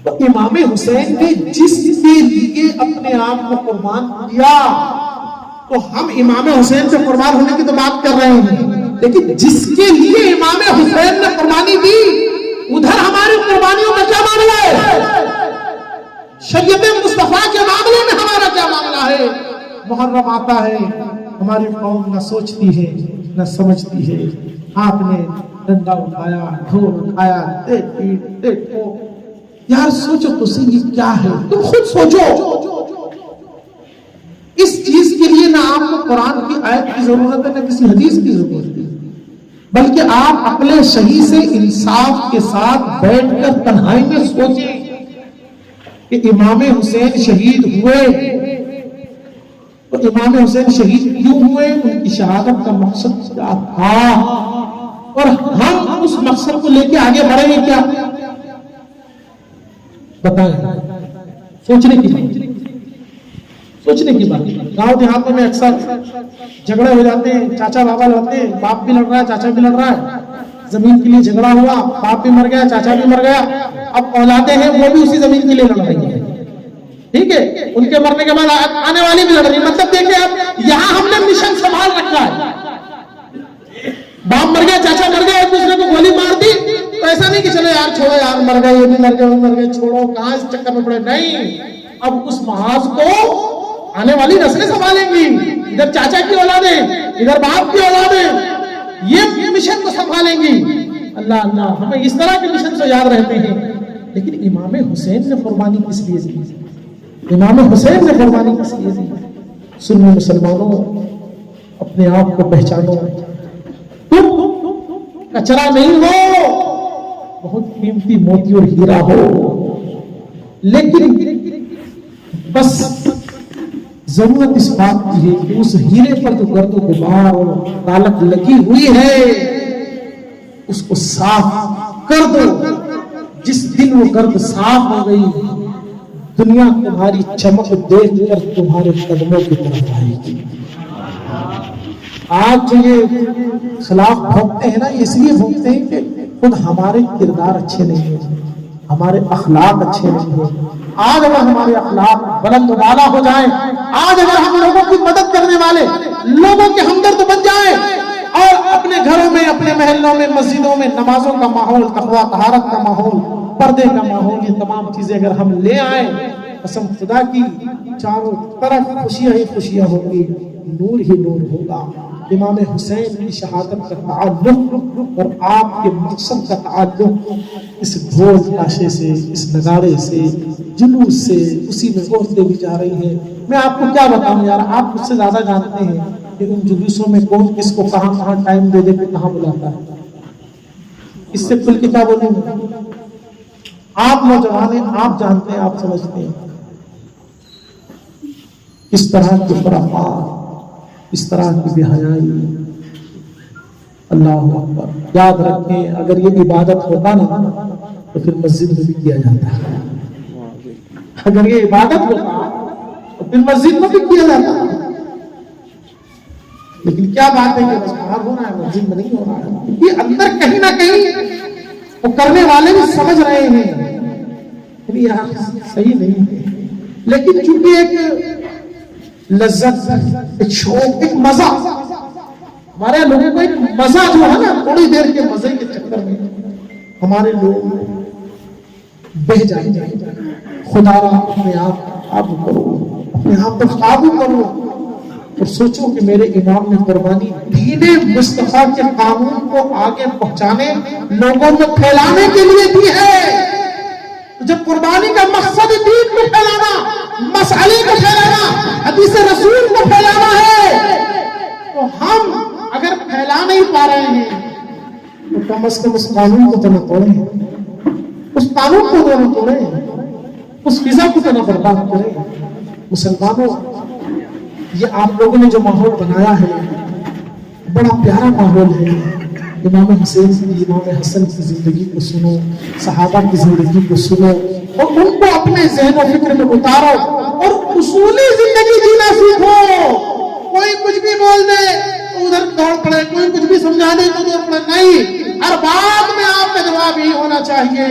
تو امام حسین نے جس کے لیے اپنے آپ کو قربان کیا، تو ہم امام حسین سے قربان ہونے کی تو بات کر رہے ہیں، لیکن جس کے لیے امام حسین نے قربانی دی ادھر ہماری قربانیوں کا کیا معاملہ ہے؟ شریعت مصطفیٰ کے معاملے میں ہمارا کیا معاملہ ہے؟ محرم آتا ہے، ہماری قوم نہ سوچتی ہے نہ سمجھتی ہے، آپ نے ڈنڈا اٹھایا، ڈھول اٹھایا، یار سوچو تو صحیح یہ کیا ہے، تم خود سوچو۔ اس چیز کے لیے نہ آپ کو قرآن کی آیت کی ضرورت ہے نہ کسی حدیث کی ضرورت ہے، بلکہ آپ عقل صحیح سے انصاف کے ساتھ بیٹھ کر تنہائی میں سوچیں کہ امام حسین شہید ہوئے تو امام حسین شہید کیوں ہوئے، ان کی شہادت کا مقصد کیا تھا، اور ہم اس مقصد کو لے کے آگے بڑھیں گے کیا؟ بتائیں، سوچنے کی بات۔ گاؤں دیہاتوں میں اکثر جھگڑے ہو جاتے ہیں، چاچا بابا لڑتے ہیں، باپ بھی لڑ رہا ہے چاچا بھی لڑ رہا ہے، زمین کے لیے جھگڑا ہوا، باپ بھی مر گیا چاچا بھی مر گیا، اب اولادیں ہیں وہ بھی اسی زمین کے لیے لڑ رہی ہیں، ٹھیک ہے، ان کے مرنے کے بعد آنے والی بھی لڑ رہی ہے۔ مطلب دیکھیں اب یہاں ہم نے مشن سنبھال رکھا ہے، باپ مر گیا چاچا مر گیا ایک دوسرے کو گولی مار دی تو ایسا نہیں کہ چلو یار چھوڑو یار مر گئے یہ بھی مر گئے وہ مر گئے چھوڑو کہاں اس چکر میں پڑے، نہیں، اب اس محاذ کو آنے والی نسلیں سنبھالیں گی، ادھر چاچا کی اولادیں ادھر باپ کی اولادیں یہ مشن کو سنبھالیں گی۔ اللہ اللہ ہمیں اس طرح کے مشن سے یاد رہتے ہیں۔ لیکن امام حسین نے قربانی کس لیے دی؟ امام حسین نے قربانی کس لیے دی؟ سنی مسلمانوں اپنے آپ کو پہچانو، تم کچرا نہیں ہو، بہت قیمتی موتی اور ہیرا ہو، لیکن بس ضرورت اس بات کی ہے کہ اس ہیرے پر جو گرد و غبار اور کالک لگی ہوئی ہے اس کو صاف کر دو۔ جس دن وہ گرد صاف ہو گئی دنیا تمہاری چمک دیکھ کر تمہارے قدموں کی طرف آئے گی۔ آج جو یہ خلاف بھونکتے ہیں نا، اس لیے بھونکتے ہیں کہ خود ہمارے کردار اچھے نہیں ہیں، ہمارے اخلاق اچھے نہیں ہیں. آج اگر ہمارے اخلاق بلند و بالا ہو جائیں, آج اگر ہم لوگوں کی مدد کرنے والے, لوگوں کے ہمدرد بن جائیں, اور اپنے گھروں میں, اپنے محلوں میں, مسجدوں میں نمازوں کا ماحول, تقویٰ طہارت کا ماحول, پردے کا ماحول, یہ تمام چیزیں اگر ہم لے آئیں, قسم خدا کی چاروں طرف خوشیاں ہی خوشیاں ہوں گی, نور ہی نور ہوگا. امام حسین کی شہادت کا تعلق اور آپ کے مقصد کا تعلق اس ڈھول تاشے سے, اس نغارے سے, جلوس سے, اسی میں عورتیں بھی جا رہی ہیں. میں آپ کو کیا بتاؤں یار, آپ مجھ سے زیادہ جانتے ہیں کہ ان جلوسوں میں کون کس کو کہاں کہاں ٹائم دے دے کے کہاں بلاتا ہے. اس سے کھل کے کیا بولوں گا, آپ نوجوان ہیں, آپ جانتے ہیں, آپ سمجھتے ہیں اس طرح کے خرافات, اس طرح کی بے حیائی. اللہ اکبر. یاد رکھیں, اگر یہ عبادت ہوتا نا تو پھر مسجد میں بھی کیا جاتا ہے. اگر یہ عبادت ہوتا تو پھر مسجد میں بھی کیا جاتا. لیکن کیا بات ہے کہ بس باہر ہو رہا ہے, مسجد میں نہیں ہو رہا ہے. یہ اندر کہیں نہ کہیں وہ کرنے والے بھی سمجھ رہے ہیں یار صحیح نہیں ہے, لیکن چونکہ ایک لذت, ایک شوق, ایک مزہ, ہمارے لوگوں کو ایک مزہ جو ہے نا, تھوڑی دیر کے مزے کے چکر میں ہمارے لوگ بہ جائیں. خدا اپنے آپ قابو کرو, اپنے آپ پر قابو کرو, اور سوچو کہ میرے امام نے قربانی دین مصطفیٰ کے قانون کو آگے پہنچانے, لوگوں میں پھیلانے کے لیے دی ہے. جب قربانی کا مقصد دین کو پھیلانا, مسئلے کو پھیلانا, حدیث رسول کو پھیلانا ہے, تو ہم اگر پھیلا نہیں پا رہے ہیں تو کم از کم اس قانون کو تو نہ توڑیں, اس قانون کو تو نہ توڑیں, اس فضا کو تو نہ برباد کریں. مسلمانوں, یہ آپ لوگوں نے جو ماحول بنایا ہے بڑا پیارا ماحول ہے. امام حسین کی, امام حسن کی زندگی کو سنو, صحابہ کی زندگی کو سنو, اور ان کو اپنے ذہن و فکر میں اتارو, اور اصولی زندگی جینا سیکھو. کوئی کچھ بھی بول دے تو ادھر دوڑ پڑے, کوئی کچھ بھی سمجھا دے تو دوڑ پڑے. نہیں, ہر بات میں آپ کا جواب یہی ہونا چاہیے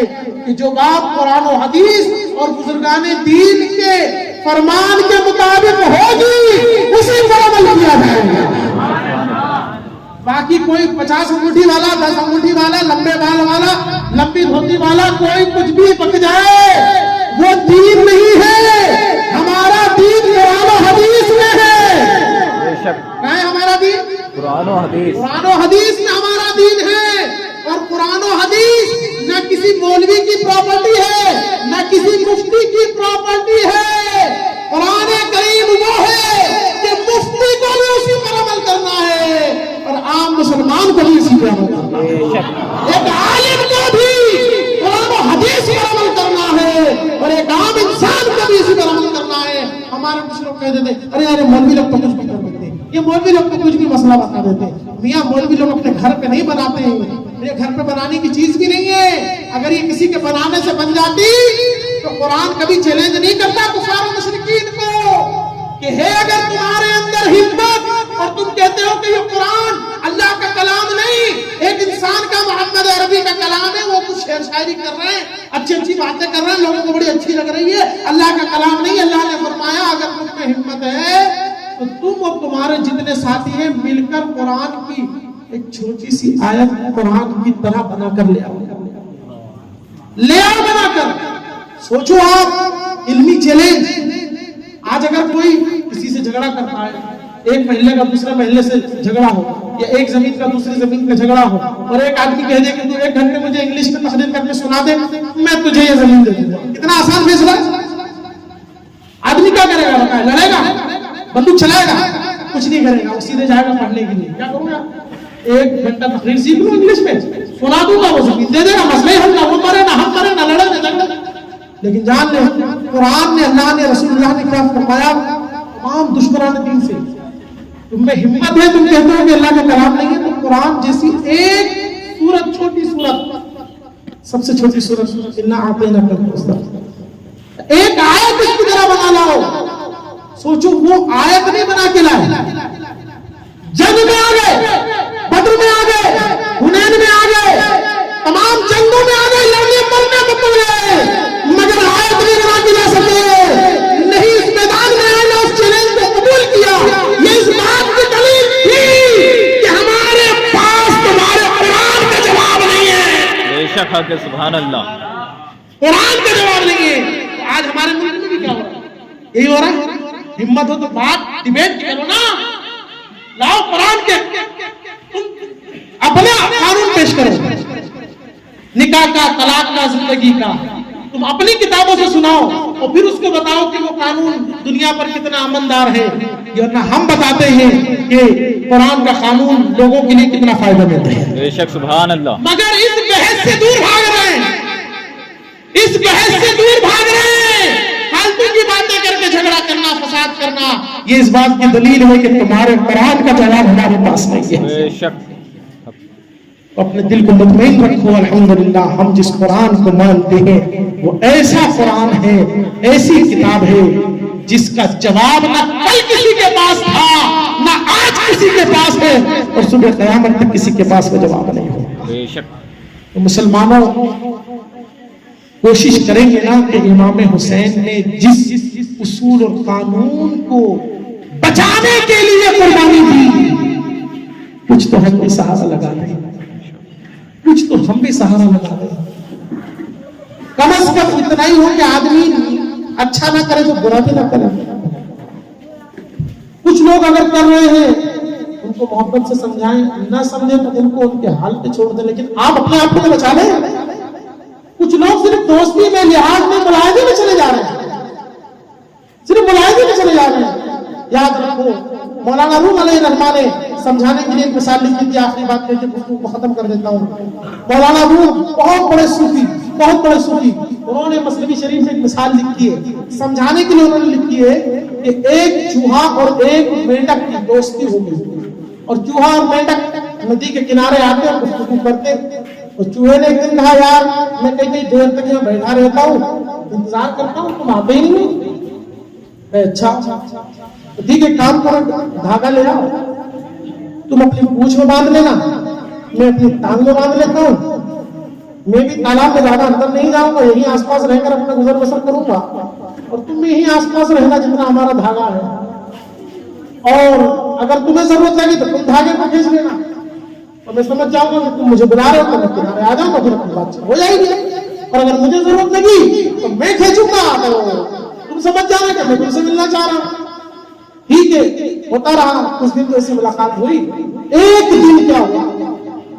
کہ جو بات قرآن و حدیث اور بزرگان دین کے فرمان کے مطابق ہوگی اسی پر عمل کیا جائے گا. باقی کوئی 50 انگوٹھی والا, 10 انگوٹھی والا, لمبے بال والا, لمبی دھوتی والا, کوئی کچھ بھی بک جائے, وہ دین نہیں ہے. ہمارا دین قرآن و حدیث میں ہے. کیا ہے ہمارا دین؟ قرآن و حدیث. قرآن و حدیث میں ہمارا دین ہے. اور قرآن و حدیث نہ کسی مولوی کی پراپرٹی ہے, نہ کسی مفتی کی پراپرٹی ہے. قرآن کریم وہ ہے کہ مفتی کو بھی اسی پر عمل کرنا ہے, اور عام مسلمان کو بھی اسی پر عمل کرنا ہے. ایک عالم کو بھی قرآن و حدیث پر عمل کرنا ہے, اور ایک عام انسان کو بھی اسی پر عمل کرنا ہے. ہمارے کچھ لوگ کہہ دیتے ہیں ارے یار مولوی لوگ تو کچھ بھی کر دیتے ہیں, یہ مولوی لوگ تو کچھ بھی مسئلہ بتا دیتے ہیں. میاں مولوی لوگ اپنے گھر پہ نہیں بناتے ہیں, یہ گھر پہ بنانے کی چیز بھی نہیں ہے. اگر یہ کسی کے بنانے سے بن جاتی تو قرآن کبھی چیلنج نہیں کرتا کفار و مشرکین کو کہ ہے اگر تمہارے اندر ہمت اور تم کہتے ہو کہ یہ قرآن اللہ کا کلام نہیں, ایک انسان کا محمد عربی کا کلام ہے, وہ کچھ شعر شاعری کر رہے ہیں, اچھی اچھی باتیں کر رہے ہیں, لوگوں کو بڑی اچھی لگ رہی ہے, اللہ کا کلام نہیں. اللہ نے فرمایا اگر تم میں ہمت ہے تو تم اور تمہارے جتنے ساتھی ہیں مل کر قرآن کی ایک چھوٹی سی آیت قرآن کی طرح بنا کر لے آؤ بنا کر. سوچو آپ, علمی چیلنج. آج اگر کوئی کسی سے جھگڑا کرتا ہے, ایک محلے کا دوسرے محلے سے جھگڑا ہو, یا ایک زمین کا دوسری زمین کا جھگڑا ہو, اور ایک آدمی کہہ دے کہ تو 1 گھنٹے مجھے انگلش میں تقریر کر کے سنا دے, میں تجھے یہ زمین دے دوں گا. کتنا آسان فیصلہ. آدمی کیا کرے گا بتائیں, لڑے گا, بندوق چلائے گا, کچھ نہیں کرے گا, وہ سیدھے جائے گا پڑھنے کے لیے. کیا کروں گا, 1 گھنٹہ تقریر سیکھ لوں انگلش میں, سنا دوں گا, وہ زمین دے دے گا, مسئلہ حل نہ, وہ مرے نہ ہم مرے نہ لڑے نہ جھگڑے. لیکن جان لے قرآن نے, اللہ نے, رسول اللہ نے کیا فرمایا, تمام دشمنان دین سے تم میں ہمت ہے, تم کہتے ہو کہ اللہ کا کلام نہیں ہے, تو قرآن جیسی ایک سورت, چھوٹی سورت, سب سے چھوٹی سورت انا اعطیناک الکوثر, ایک آیت اس کی طرح بنا لاؤ. سوچو وہ آیت نہیں بنا کے لائے, جنگ میں آ گئے, بدر میں آ گئے, حنین میں آ گئے, تمام جنگوں میں آ گئے, لڑنے مرنے مل گئے مگر آیت نہیں بنا کے لا سکے، نہیں اس میدان میں آئے نہ اس چیلنج کو قبول کیا۔ یہ اس بات کی دلیل تھی کہ ہمارے پاس تمہارے قرآن کا جواب نہیں ہے، بے شک حق ہے، سبحان اللہ۔ قرآن کا جواب نہیں ہے۔ آج ہمارے ملک میں بھی کیا ہو رہا ہے؟ یہی ہو رہا ہے، ہمت ہو تو بات ڈیبیٹ کی کرو نا، لاؤ قرآن کے اپنا قانون پیش کرو، نکاح کا، طلاق کا، زندگی کا، تم اپنی کتابوں سے سناؤ اور پھر اس کو بتاؤ کہ وہ قانون دنیا پر کتنا امندار ہے، یا ہم بتاتے ہیں کہ قرآن کا قانون لوگوں کے لیے کتنا فائدہ دیتا ہے۔ بے شک سبحان اللہ۔ مگر اس بحث سے دور بھاگ رہے ہیں، اس بحث سے دور بھاگ رہے ہیں، فالتو کی باتیں کر کے جھگڑا کرنا، فساد کرنا۔ یہ اس بات کی دلیل ہے کہ تمہارے قرآن کا جواب ہمارے پاس نہیں ہے۔ بے شک اپنے دل کو مطمئن رکھو، الحمدللہ ہم جس قرآن کو مانتے ہیں وہ ایسا قرآن ہے، ایسی کتاب ہے جس کا جواب نہ کل کسی کے پاس تھا، نہ آج کسی کے پاس ہے، اور صبح قیامت تک کسی کے پاس وہ جواب نہیں ہوگا۔ بے شک۔ تو مسلمانوں کوشش کریں گے نا کہ امام حسین نے جس اصول اور قانون کو بچانے کے لیے قربانی دی، کچھ تو ہم بھی سہارا لگا دیں، کچھ تو ہم بھی سہارا لگا دیں۔ کم از کم اتنا ہی ہو کہ آدمی اچھا نہ کرے تو برا بھی نہ کرے۔ کچھ لوگ اگر کر رہے ہیں ان کو محبت سے سمجھائیں، نہ سمجھیں تو ان کو ان کے حال پہ چھوڑ دیں، لیکن آپ اپنے آپ کو بچا لیں۔ کچھ لوگ صرف دوستی میں، لحاظ میں، ملاحظے میں چلے جا رہے ہیں، صرف ملاحظے میں چلے جا رہے ہیں۔ یاد رکھو مولانا روم علیہ الرحمٰن نے سمجھانے کے لیے ایک مثال لکھی تھی، آخری بات کہہ کے گفتگو کو ختم کر دیتا ہوں۔ مولانا روم بہت بڑے صوفی، انہوں نے مثنوی شریف سے ایک مثال لکھی ہے، سمجھانے کے لیے انہوں نے لکھی ہے کہ ایک چوہا اور ایک مینڈک کی دوستی ہو گئی، اور چوہا اور مینڈک ندی کے کنارے آتے اور گفتگو کرتے، اور چوہے نے ایک دن کہا یار میں کئی دیر تک یہاں بیٹھا رہتا ہوں، انتظار کرتا ہوں، تم آتے ہی نہیں۔ اچھا ٹھیک ہے، کام کرو، دھاگا لے آؤ، تم اپنی پوچھ میں باندھ لینا، میں اپنی ٹانگ میں باندھ لیتا ہوں، میں بھی تالاب میں زیادہ اندر نہیں جاؤں گا، یہیں آس پاس رہ کر اپنا گزر بسر کروں گا، اور تم بھی یہیں آس پاس رہنا جتنا ہمارا دھاگا ہے، اور اگر تمہیں ضرورت لگی تو تم دھاگے کو کھینچ لینا، اور میں سمجھ جاؤں گا کہ تم مجھے بلا رہے ہو تو میں کنارے آ جاؤں گا، پھر اپنی بات ہو جائے گی، اور اگر مجھے ضرورت لگی تو میں کھینچوں گا، تو تم سمجھ جانا کہ میں تم سے ملنا چاہ رہا ہوں۔ ٹھیک ہے، ہوتا رہا، کچھ دن تو ایسی ملاقات ہوئی۔ ایک دن کیا ہوا،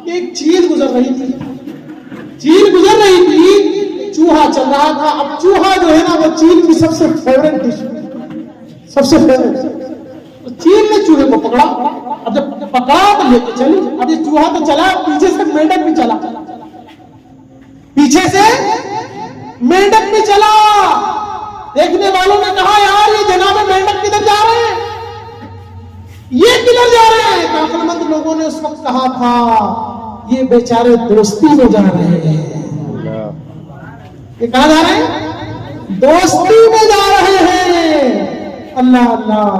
ایک چیل گزر رہی تھی، چوہا چل رہا تھا۔ اب چوہا جو ہے نا وہ چیل کی سب سے فیوریٹ ڈش، سب سے فیوریٹ، تو چیل نے چوہے کو پکڑا، اب جب پکڑا تو لے کے چلی، اب یہ چوہا تو چلا، پیچھے سے مینڈک بھی چلا، دیکھنے والوں نے کہا یار یہ جناب مینڈک کدھر جا رہے ہیں، یہ کدھر جا رہے ہیں؟ تو عقل مند لوگوں نے اس وقت کہا تھا یہ بیچارے دوستی میں جا رہے ہیں۔ یہ کہاں جا رہے ہیں؟ دوستی میں جا رہے ہیں۔ اللہ اللہ،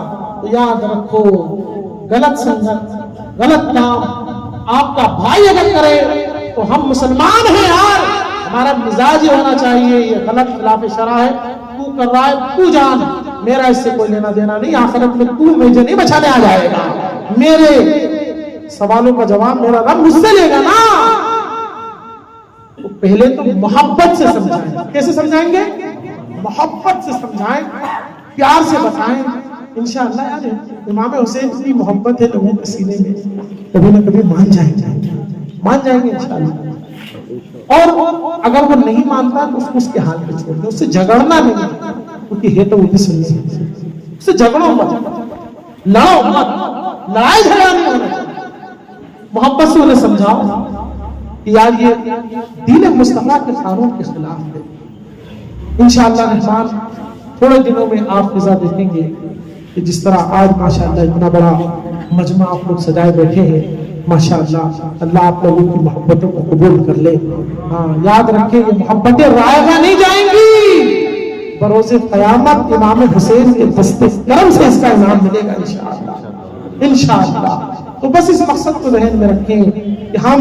تو یاد رکھو غلط سنگت، غلط کام آپ کا بھائی اگر کرے تو ہم مسلمان ہیں یار، ہمارا مزاج یہ ہونا چاہیے یہ غلط خلاف شرع ہے، تو کر رہا ہے تو جان، میرا اس سے کوئی لینا دینا نہیں، آخرت میں تو مجھے نہیں بچانے آ جائے گا، میرے سوالوں کا جواب میرا رب مجھ سے لے گا نا۔ تو پہلے تو محبت سے سمجھائیں۔ کیسے سمجھائیں گے؟ محبت سے سمجھائیں، پیار سے بتائیں، انشاءاللہ یار امام حسین کی محبت ہے لوگوں کے سینے میں، کبھی نہ کبھی مان جائیں گے انشاءاللہ۔ اور اگر وہ نہیں مانتا تو اس کے حال پہ چھوڑ دیں، اس سے جھگڑنا نہیں، کیونکہ ہے تو وہ بھی سننی ہے، اس سے جھگڑو مت، لڑو مت، لڑائی جھگڑا نہیں ہونا چاہیے، محبت سے انہیں سمجھاؤ کہ یار یہ دین مصطفیٰ کے قانون کے خلاف ہے۔ انشاءاللہ رحمان تھوڑے دنوں میں آپ فضا دیکھیں گے کہ جس طرح آج ماشاءاللہ اتنا بڑا مجمع آپ لوگ سجائے بیٹھے ہیں، ماشاءاللہ اللہ آپ لوگوں کی محبتوں کو قبول کر لے۔ ہاں یاد رکھیں یہ محبتیں رائگاں نہیں جائیں گی، بروز قیامت امام حسین کے دست کرم سے اس کا انعام ملے گا انشاءاللہ۔ تو بس اس مقصد کو ذہن میں رکھیں کہ ہم